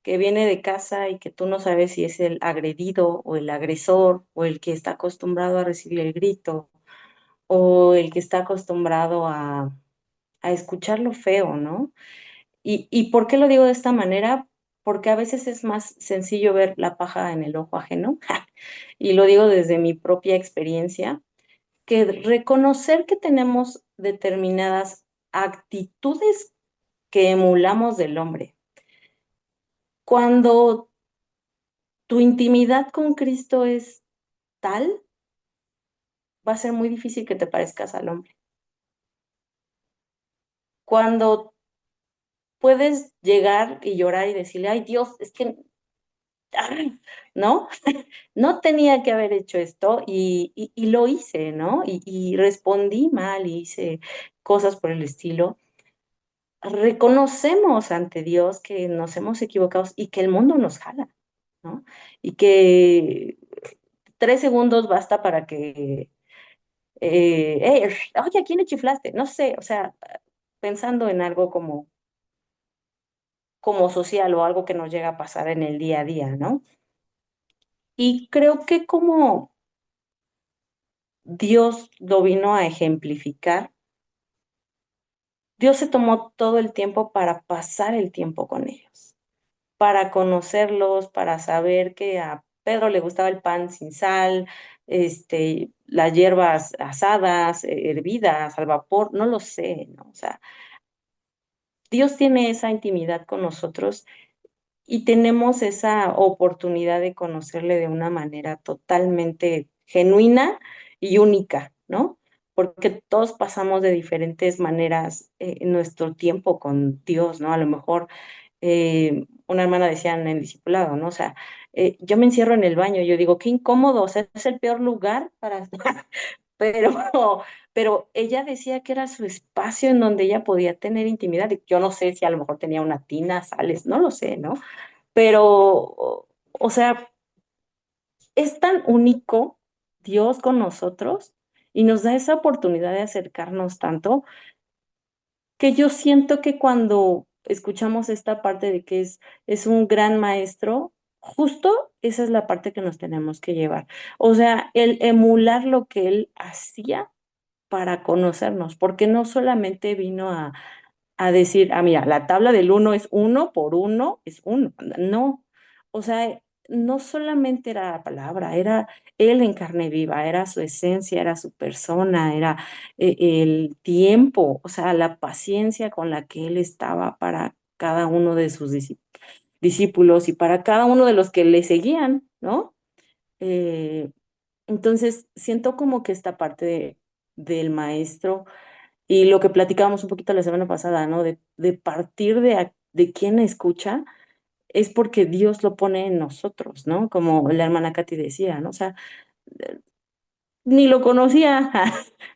Que viene de casa y que tú no sabes si es el agredido o el agresor o el que está acostumbrado a recibir el grito o el que está acostumbrado a escuchar lo feo, ¿no? ¿Y por qué lo digo de esta manera? Porque a veces es más sencillo ver la paja en el ojo ajeno, y lo digo desde mi propia experiencia, que reconocer que tenemos determinadas actitudes que emulamos del hombre. Cuando tu intimidad con Cristo es tal, va a ser muy difícil que te parezcas al hombre. Cuando puedes llegar y llorar y decirle, ay Dios, es que, ay, ¿no? No tenía que haber hecho esto y lo hice, ¿no? Y respondí mal y hice cosas por el estilo. Reconocemos ante Dios que nos hemos equivocado y que el mundo nos jala, ¿no? Y que 3 segundos basta para que, oye, ¿a quién le chiflaste? No sé, o sea, pensando en algo como social o algo que nos llega a pasar en el día a día, ¿no? Y creo que como Dios lo vino a ejemplificar, Dios se tomó todo el tiempo para pasar el tiempo con ellos, para conocerlos, para saber que a Pedro le gustaba el pan sin sal, las hierbas asadas, hervidas, al vapor, no lo sé, ¿no? O sea, Dios tiene esa intimidad con nosotros y tenemos esa oportunidad de conocerle de una manera totalmente genuina y única, ¿no? Porque todos pasamos de diferentes maneras nuestro tiempo con Dios, ¿no? A lo mejor una hermana decía en el discipulado, ¿no? O sea, yo me encierro en el baño, yo digo, qué incómodo, o sea, es el peor lugar para estar, pero, pero ella decía que era su espacio en donde ella podía tener intimidad. Y yo no sé si a lo mejor tenía una tina, sales, no lo sé, ¿no? Pero, o sea, es tan único Dios con nosotros y nos da esa oportunidad de acercarnos tanto que yo siento que cuando escuchamos esta parte de que es un gran maestro, justo esa es la parte que nos tenemos que llevar. O sea, el emular lo que él hacía para conocernos, porque no solamente vino a decir, ah, mira, la tabla del 1 es 1 por 1 es 1. No, o sea, no solamente era la palabra, era él en carne viva, era su esencia, era su persona, era el tiempo, o sea, la paciencia con la que él estaba para cada uno de sus discípulos y para cada uno de los que le seguían, ¿no? Eh, entonces, siento como que esta parte del maestro y lo que platicábamos un poquito la semana pasada, ¿no? De partir de quien escucha, es porque Dios lo pone en nosotros, ¿no? Como la hermana Katy decía, ¿no? O sea, ni lo conocía,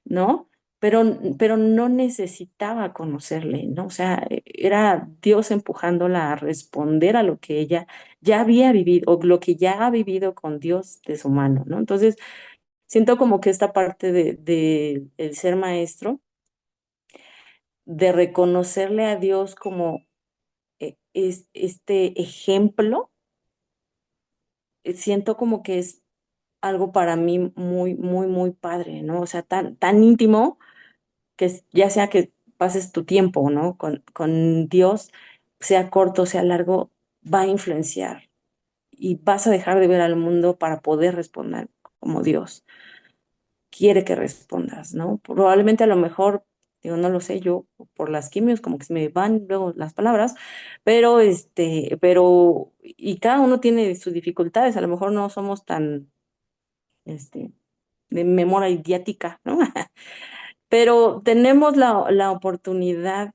¿no? Pero no necesitaba conocerle, ¿no? O sea, era Dios empujándola a responder a lo que ella ya había vivido, o lo que ya ha vivido con Dios de su mano, ¿no? Entonces, siento como que esta parte de el ser maestro, de reconocerle a Dios como es este ejemplo, siento como que es algo para mí muy, muy, muy padre, ¿no? O sea, tan íntimo que ya sea que pases tu tiempo, ¿no? Con Dios, sea corto, sea largo, va a influenciar y vas a dejar de ver al mundo para poder responder como Dios quiere que respondas, ¿no? Probablemente a lo mejor, digo, no lo sé, yo por las quimios como que se me van luego las palabras, y cada uno tiene sus dificultades, a lo mejor no somos tan, este, de memoria idiática, ¿no? Pero tenemos la oportunidad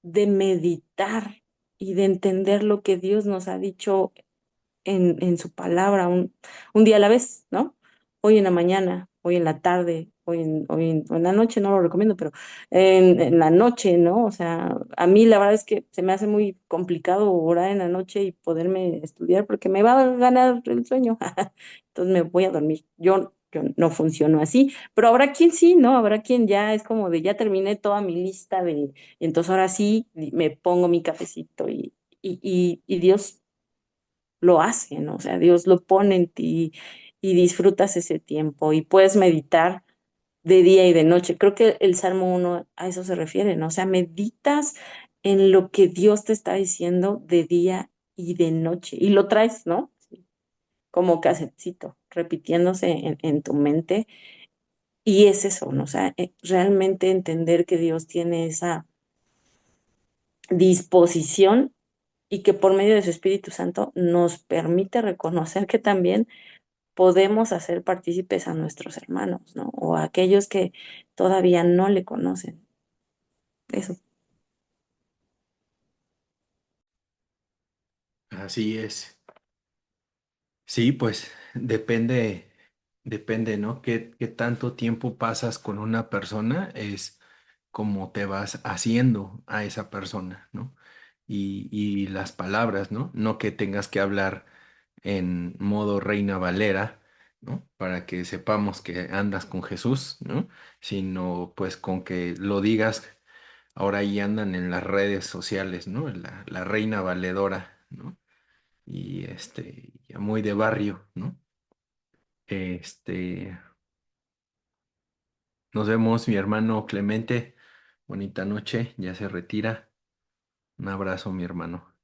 de meditar y de entender lo que Dios nos ha dicho en su palabra, un día a la vez, ¿no? Hoy en la mañana, hoy en la tarde, o en la noche, no lo recomiendo, pero en la noche, ¿no? O sea, a mí la verdad es que se me hace muy complicado orar en la noche y poderme estudiar porque me va a ganar el sueño. Entonces me voy a dormir. Yo no funciono así, pero habrá quien sí, ¿no? Habrá quien ya es como de ya terminé toda mi lista entonces ahora sí me pongo mi cafecito y Dios lo hace, ¿no? O sea, Dios lo pone en ti y disfrutas ese tiempo y puedes meditar de día y de noche. Creo que el Salmo 1 a eso se refiere, ¿no? O sea, meditas en lo que Dios te está diciendo de día y de noche y lo traes, ¿no? Sí, como casetcito, repitiéndose en tu mente. Y es eso, ¿no? O sea, realmente entender que Dios tiene esa disposición y que por medio de su Espíritu Santo nos permite reconocer que también podemos hacer partícipes a nuestros hermanos, ¿no? O a aquellos que todavía no le conocen. Eso. Así es. Sí, pues depende, ¿no? ¿Qué tanto tiempo pasas con una persona? Es como te vas haciendo a esa persona, ¿no? Y las palabras, ¿no? No que tengas que hablar en modo Reina Valera, ¿no? Para que sepamos que andas con Jesús, ¿no? Sino pues con que lo digas, ahora ahí andan en las redes sociales, ¿no? La Reina Valedora, ¿no? Y ya muy de barrio, ¿no? Este, nos vemos, mi hermano Clemente. Bonita noche, ya se retira. Un abrazo, mi hermano.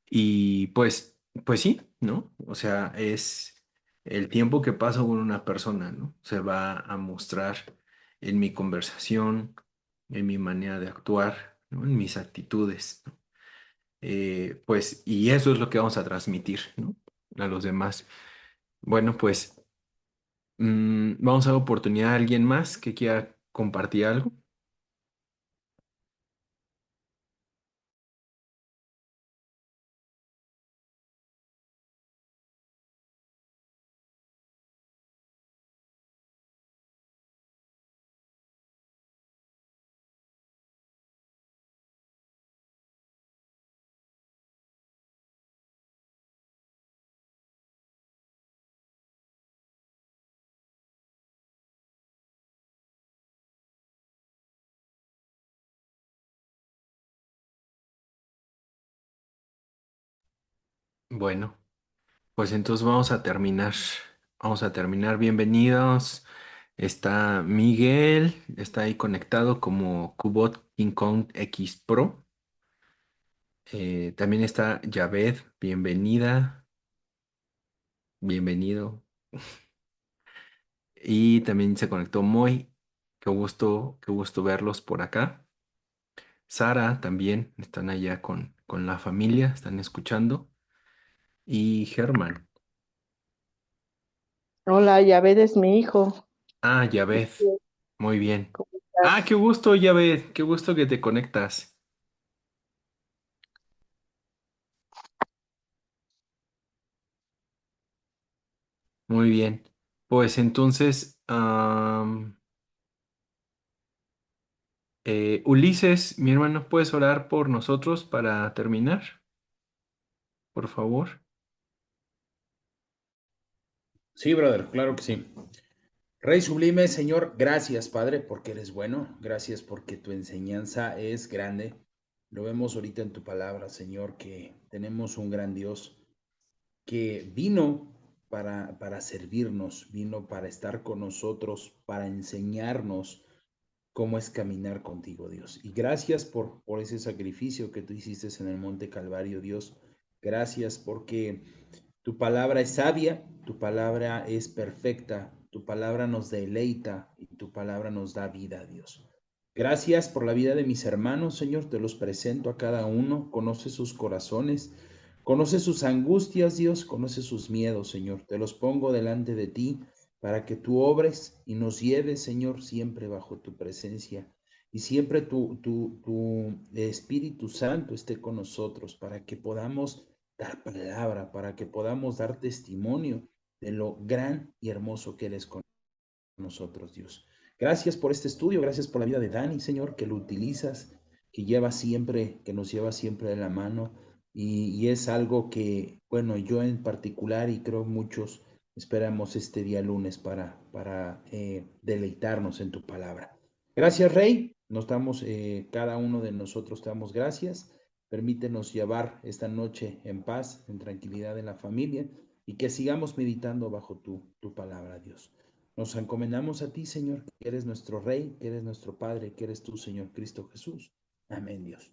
Y pues sí, ¿no? O sea, es el tiempo que paso con una persona, ¿no? Se va a mostrar en mi conversación, en mi manera de actuar, ¿no? En mis actitudes, ¿no? Pues, y eso es lo que vamos a transmitir, ¿no? A los demás. Bueno, pues vamos a dar oportunidad a alguien más que quiera compartir algo. Bueno, pues entonces vamos a terminar. Vamos a terminar. Bienvenidos. Está Miguel, está ahí conectado como Cubot King Kong X Pro. También está Javed, bienvenida, bienvenido. Y también se conectó Moy. Qué gusto verlos por acá. Sara también, están allá con la familia, están escuchando. Y Germán. Hola, Yaved es mi hijo. Ah, Javed, muy bien. ¿Cómo Ah, estás? qué gusto, Javed, qué gusto que te conectas. Muy bien. Pues entonces, Ulises, mi hermano, ¿puedes orar por nosotros para terminar? Por favor. Sí, brother, claro que sí. Rey sublime, Señor, gracias, Padre, porque eres bueno. Gracias porque tu enseñanza es grande. Lo vemos ahorita en tu palabra, Señor, que tenemos un gran Dios que vino para servirnos, vino para estar con nosotros, para enseñarnos cómo es caminar contigo, Dios. Y gracias por ese sacrificio que tú hiciste en el Monte Calvario, Dios. Gracias porque tu palabra es sabia, tu palabra es perfecta, tu palabra nos deleita y tu palabra nos da vida, Dios. Gracias por la vida de mis hermanos, Señor, te los presento a cada uno, conoce sus corazones, conoce sus angustias, Dios, conoce sus miedos, Señor. Te los pongo delante de ti para que tú obres y nos lleves, Señor, siempre bajo tu presencia y siempre tu Espíritu Santo esté con nosotros para que podamos dar palabra, para que podamos dar testimonio de lo gran y hermoso que eres con nosotros, Dios. Gracias por este estudio, gracias por la vida de Dani, Señor, que lo utilizas, que lleva siempre, que nos lleva siempre de la mano y es algo que, bueno, yo en particular y creo muchos esperamos este día lunes para deleitarnos en tu palabra. Gracias, Rey. Nos damos, cada uno de nosotros te damos gracias. Permítenos llevar esta noche en paz, en tranquilidad en la familia y que sigamos meditando bajo tu palabra, Dios. Nos encomendamos a ti, Señor, que eres nuestro Rey, que eres nuestro Padre, que eres tú, Señor Cristo Jesús. Amén, Dios.